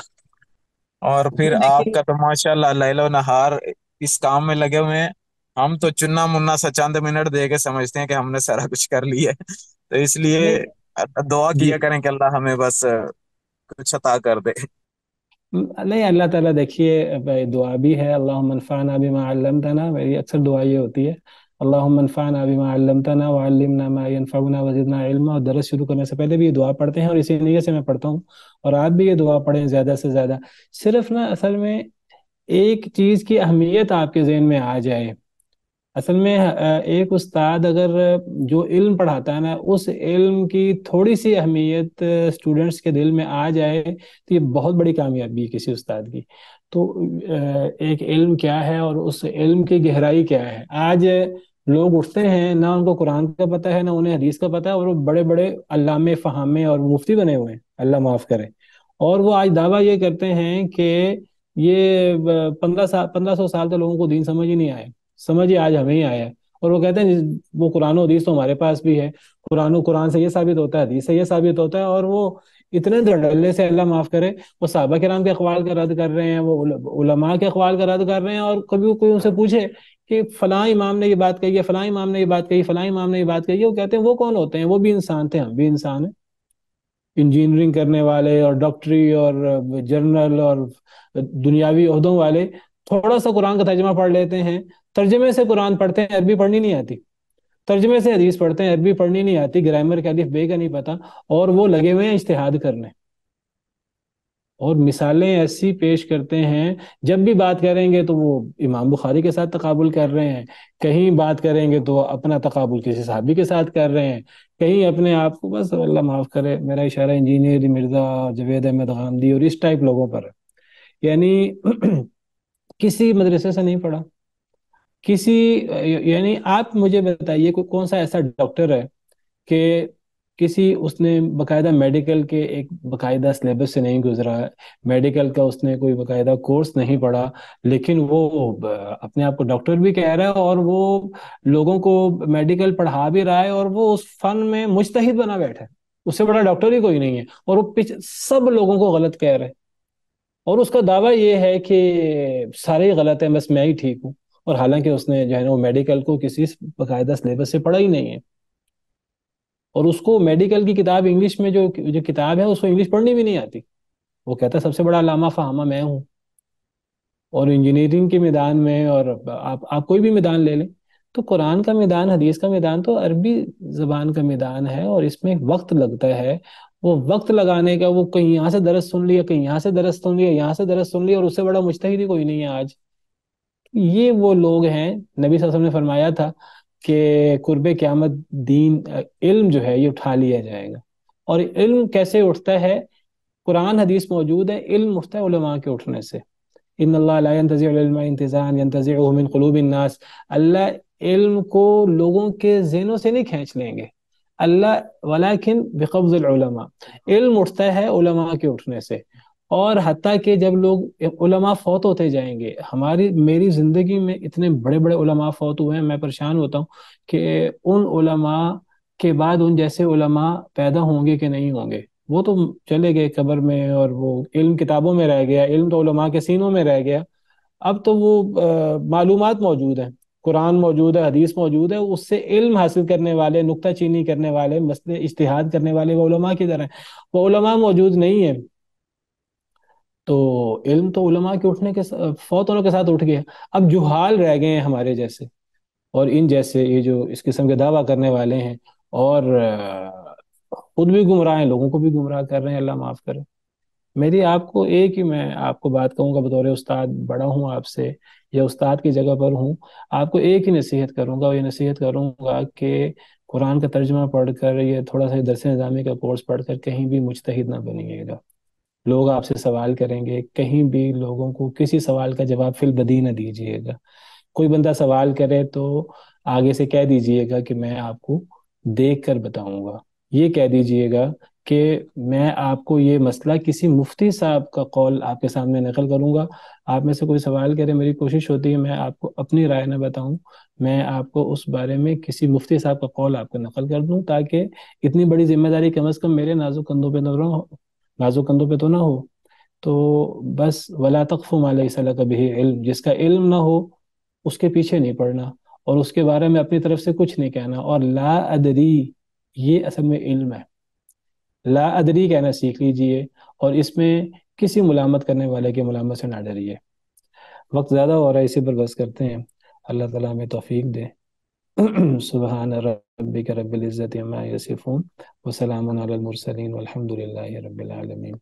[SPEAKER 5] اور پھر آپ
[SPEAKER 1] لیکن
[SPEAKER 5] کا تو ماشاء اللہ لیل و نہار اس کام میں لگے ہوئے ہیں۔ ہم تو چنا منا سا چند منٹ دے کے سمجھتے ہیں کہ ہم نے سارا کچھ کر لیا ہے، تو اس لیے
[SPEAKER 1] نہیں
[SPEAKER 5] دعا
[SPEAKER 1] جی،
[SPEAKER 5] کیا کریں کہ اللہ ہمیں بس کچھ عطا کر دے۔
[SPEAKER 1] نہیں اللہ تعالیٰ دیکھیے دعا بھی ہے، اللہم انفعنا بما علمتنا، میری اکثر دعا یہ ہوتی ہے، اللہم انفعنا بما علمتنا وعلمنا ما ينفعنا وزدنا علما۔ اور درس شروع کرنے سے پہلے بھی یہ دعا پڑھتے ہیں، اور اسی نیت سے میں پڑھتا ہوں، اور آپ بھی یہ دعا پڑھیں زیادہ سے زیادہ۔ صرف نا اصل میں ایک چیز کی اہمیت آپ کے ذہن میں آ جائے۔ اصل میں ایک استاد اگر جو علم پڑھاتا ہے نا، اس علم کی تھوڑی سی اہمیت اسٹوڈنٹس کے دل میں آ جائے تو یہ بہت بڑی کامیابی ہے کسی استاد کی۔ تو ایک علم کیا ہے اور اس علم کی گہرائی کیا ہے؟ آج لوگ اٹھتے ہیں نہ ان کو قرآن کا پتہ ہے، نہ انہیں حدیث کا پتہ ہے، اور وہ بڑے بڑے علامے فہامے اور مفتی بنے ہوئے ہیں، اللہ معاف کرے، اور وہ آج دعویٰ یہ کرتے ہیں کہ یہ 1500 سال تو لوگوں کو دین سمجھ ہی نہیں آئے، سمجھ ہی آج ہمیں ہی آیا ہے۔ اور وہ کہتے ہیں وہ قرآن و حدیث تو ہمارے پاس بھی ہے، قرآن سے یہ ثابت ہوتا ہے، حدیث سے یہ ثابت ہوتا ہے، اور وہ اتنے دھڑلے سے اللہ معاف کرے وہ صحابہ کرام کے اقوال کا رد کر رہے ہیں، وہ علماء کے اقوال کا رد کر رہے ہیں۔ اور کبھی کوئی ان سے پوچھے کہ فلاں امام نے یہ بات کہی ہے، فلاں امام نے یہ بات کہی، فلاں امام نے یہ بات کہی ہے، وہ کہتے ہیں وہ کون ہوتے ہیں؟ وہ بھی انسان تھے، ہم بھی انسان ہیں، انجینئرنگ کرنے والے اور ڈاکٹری اور جرنل اور دنیاوی عہدوں والے تھوڑا سا قرآن کا ترجمہ پڑھ لیتے ہیں، ترجمے سے قرآن پڑھتے ہیں، عربی پڑھنی نہیں آتی، ترجمے سے حدیث پڑھتے ہیں، عربی پڑھنی نہیں آتی، گرامر کا الف بے کا نہیں پتا، اور وہ لگے ہوئے ہیں اجتہاد کرنے، اور مثالیں ایسی پیش کرتے ہیں، جب بھی بات کریں گے تو وہ امام بخاری کے ساتھ تقابل کر رہے ہیں، کہیں بات کریں گے تو اپنا تقابل کسی صحابی کے ساتھ کر رہے ہیں، کہیں اپنے آپ کو، بس اللہ معاف کرے میرا اشارہ انجینئر مرزا جوید احمد غامدی اور اس ٹائپ لوگوں پر ہے۔ یعنی کسی مدرسے سے نہیں پڑھا، کسی، یعنی آپ مجھے بتائیے کوئی کون سا ایسا ڈاکٹر ہے کہ کسی اس نے باقاعدہ میڈیکل کے ایک باقاعدہ سلیبس سے نہیں گزرا، میڈیکل کا اس نے کوئی باقاعدہ کورس نہیں پڑھا، لیکن وہ اپنے آپ کو ڈاکٹر بھی کہہ رہا ہے، اور وہ لوگوں کو میڈیکل پڑھا بھی رہا ہے، اور وہ اس فن میں مجتہد بنا بیٹھا ہے، اس سے بڑا ڈاکٹر ہی کوئی نہیں ہے، اور وہ سب لوگوں کو غلط کہہ رہا ہے، اور اس کا دعویٰ یہ ہے کہ سارے ہی غلط ہیں، بس میں ہی ٹھیک ہوں، اور حالانکہ اس نے جو ہے نا وہ میڈیکل کو کسی باقاعدہ سلیبس سے پڑھا ہی نہیں ہے، اور اس کو میڈیکل کی کتاب انگلش میں جو جو کتاب ہے اس کو انگلش پڑھنی بھی نہیں آتی، وہ کہتا ہے سب سے بڑا علامہ فہامہ میں ہوں۔ اور انجینئرنگ کے میدان میں، اور آپ کوئی بھی میدان لے لیں، تو قرآن کا میدان، حدیث کا میدان تو عربی زبان کا میدان ہے، اور اس میں وقت لگتا ہے، وہ وقت لگانے کا، وہ کہیں یہاں سے درس سن لیا، کہیں یہاں سے درس سن لیا، یہاں سے درس سن لیا، اور اس سے بڑا مجتہد ہی کوئی نہیں ہے آج۔ یہ وہ لوگ ہیں، نبی صلی اللہ علیہ وسلم نے فرمایا تھا کہ قرب قیامت دین علم جو ہے یہ اٹھا لیا جائے گا، اور علم کیسے اٹھتا ہے؟ قرآن حدیث موجود ہے، علم اٹھتا ہے علماء کے اٹھنے سے۔ ان اللہ لا ينتزع العلم انتزاعا ينتزعه من قلوب الناس، اللہ علم کو لوگوں کے ذہنوں سے نہیں کھینچ لیں گے، اللہ ولکن بقبض العلماء، علم اٹھتا ہے علماء کے اٹھنے سے۔ اور حتیٰ کہ جب لوگ علماء فوت ہوتے جائیں گے، میری زندگی میں اتنے بڑے بڑے علماء فوت ہوئے ہیں، میں پریشان ہوتا ہوں کہ ان علماء کے بعد ان جیسے علماء پیدا ہوں گے کہ نہیں ہوں گے؟ وہ تو چلے گئے قبر میں، اور وہ علم کتابوں میں رہ گیا، علم تو علماء کے سینوں میں رہ گیا، اب تو وہ معلومات موجود ہیں، قرآن موجود ہے، حدیث موجود ہے، اس سے علم حاصل کرنے والے، نکتہ چینی کرنے والے، مسئلے اجتہاد کرنے والے وہ علماء کی طرح ہیں، وہ علماء موجود نہیں ہیں۔ تو علم تو علماء کے اٹھنے کے فوت ہونے کے ساتھ اٹھ گیا، اب جہال رہ گئے ہیں ہمارے جیسے، اور ان جیسے یہ جو اس قسم کے دعویٰ کرنے والے ہیں، اور خود بھی گمراہ ہیں، لوگوں کو بھی گمراہ کر رہے ہیں، اللہ معاف کرے۔ میری آپ کو ایک ہی میں آپ کو بات کہوں گا، بطور استاد بڑا ہوں آپ سے، یا استاد کی جگہ پر ہوں، آپ کو ایک ہی نصیحت کروں گا، اور یہ نصیحت کروں گا کہ قرآن کا ترجمہ پڑھ کر، یہ تھوڑا سا درس نظامی کا کورس پڑھ کر کہیں بھی مجتہد نہ بنیے گا۔ لوگ آپ سے سوال کریں گے، کہیں بھی لوگوں کو کسی سوال کا جواب فی البدیہہ نہ دیجیے گا، کوئی بندہ سوال کرے تو آگے سے کہہ دیجئے گا کہ میں آپ کو دیکھ کر بتاؤں گا، یہ کہہ دیجئے گا کہ میں آپ کو یہ مسئلہ کسی مفتی صاحب کا قول آپ کے سامنے نقل کروں گا، آپ میں سے کوئی سوال کرے، میری کوشش ہوتی ہے میں آپ کو اپنی رائے نہ بتاؤں، میں آپ کو اس بارے میں کسی مفتی صاحب کا قول آپ کو نقل کر دوں، تاکہ اتنی بڑی ذمہ داری کم از کم میرے نازک کندھوں پہ نہ ہو، نازک کندھوں پہ تو نہ ہو۔ تو بس ولا تقف ما لیس لک بہ علم، جس کا علم نہ ہو اس کے پیچھے نہیں پڑنا، اور اس کے بارے میں اپنی طرف سے کچھ نہیں کہنا، اور لا ادری یہ اصل میں علم ہے، لا ادری کہنا سیکھ لیجئے، اور اس میں کسی ملامت کرنے والے کے ملامت سے نہ ڈریے۔ وقت زیادہ ہو رہا ہے، اسی پر بس کرتے ہیں، اللہ تعالیٰ ہمیں توفیق دے۔ سبحان ربک رب العزت عما یصفون، وسلام علی المرسلین، والحمد للہ رب العالمین۔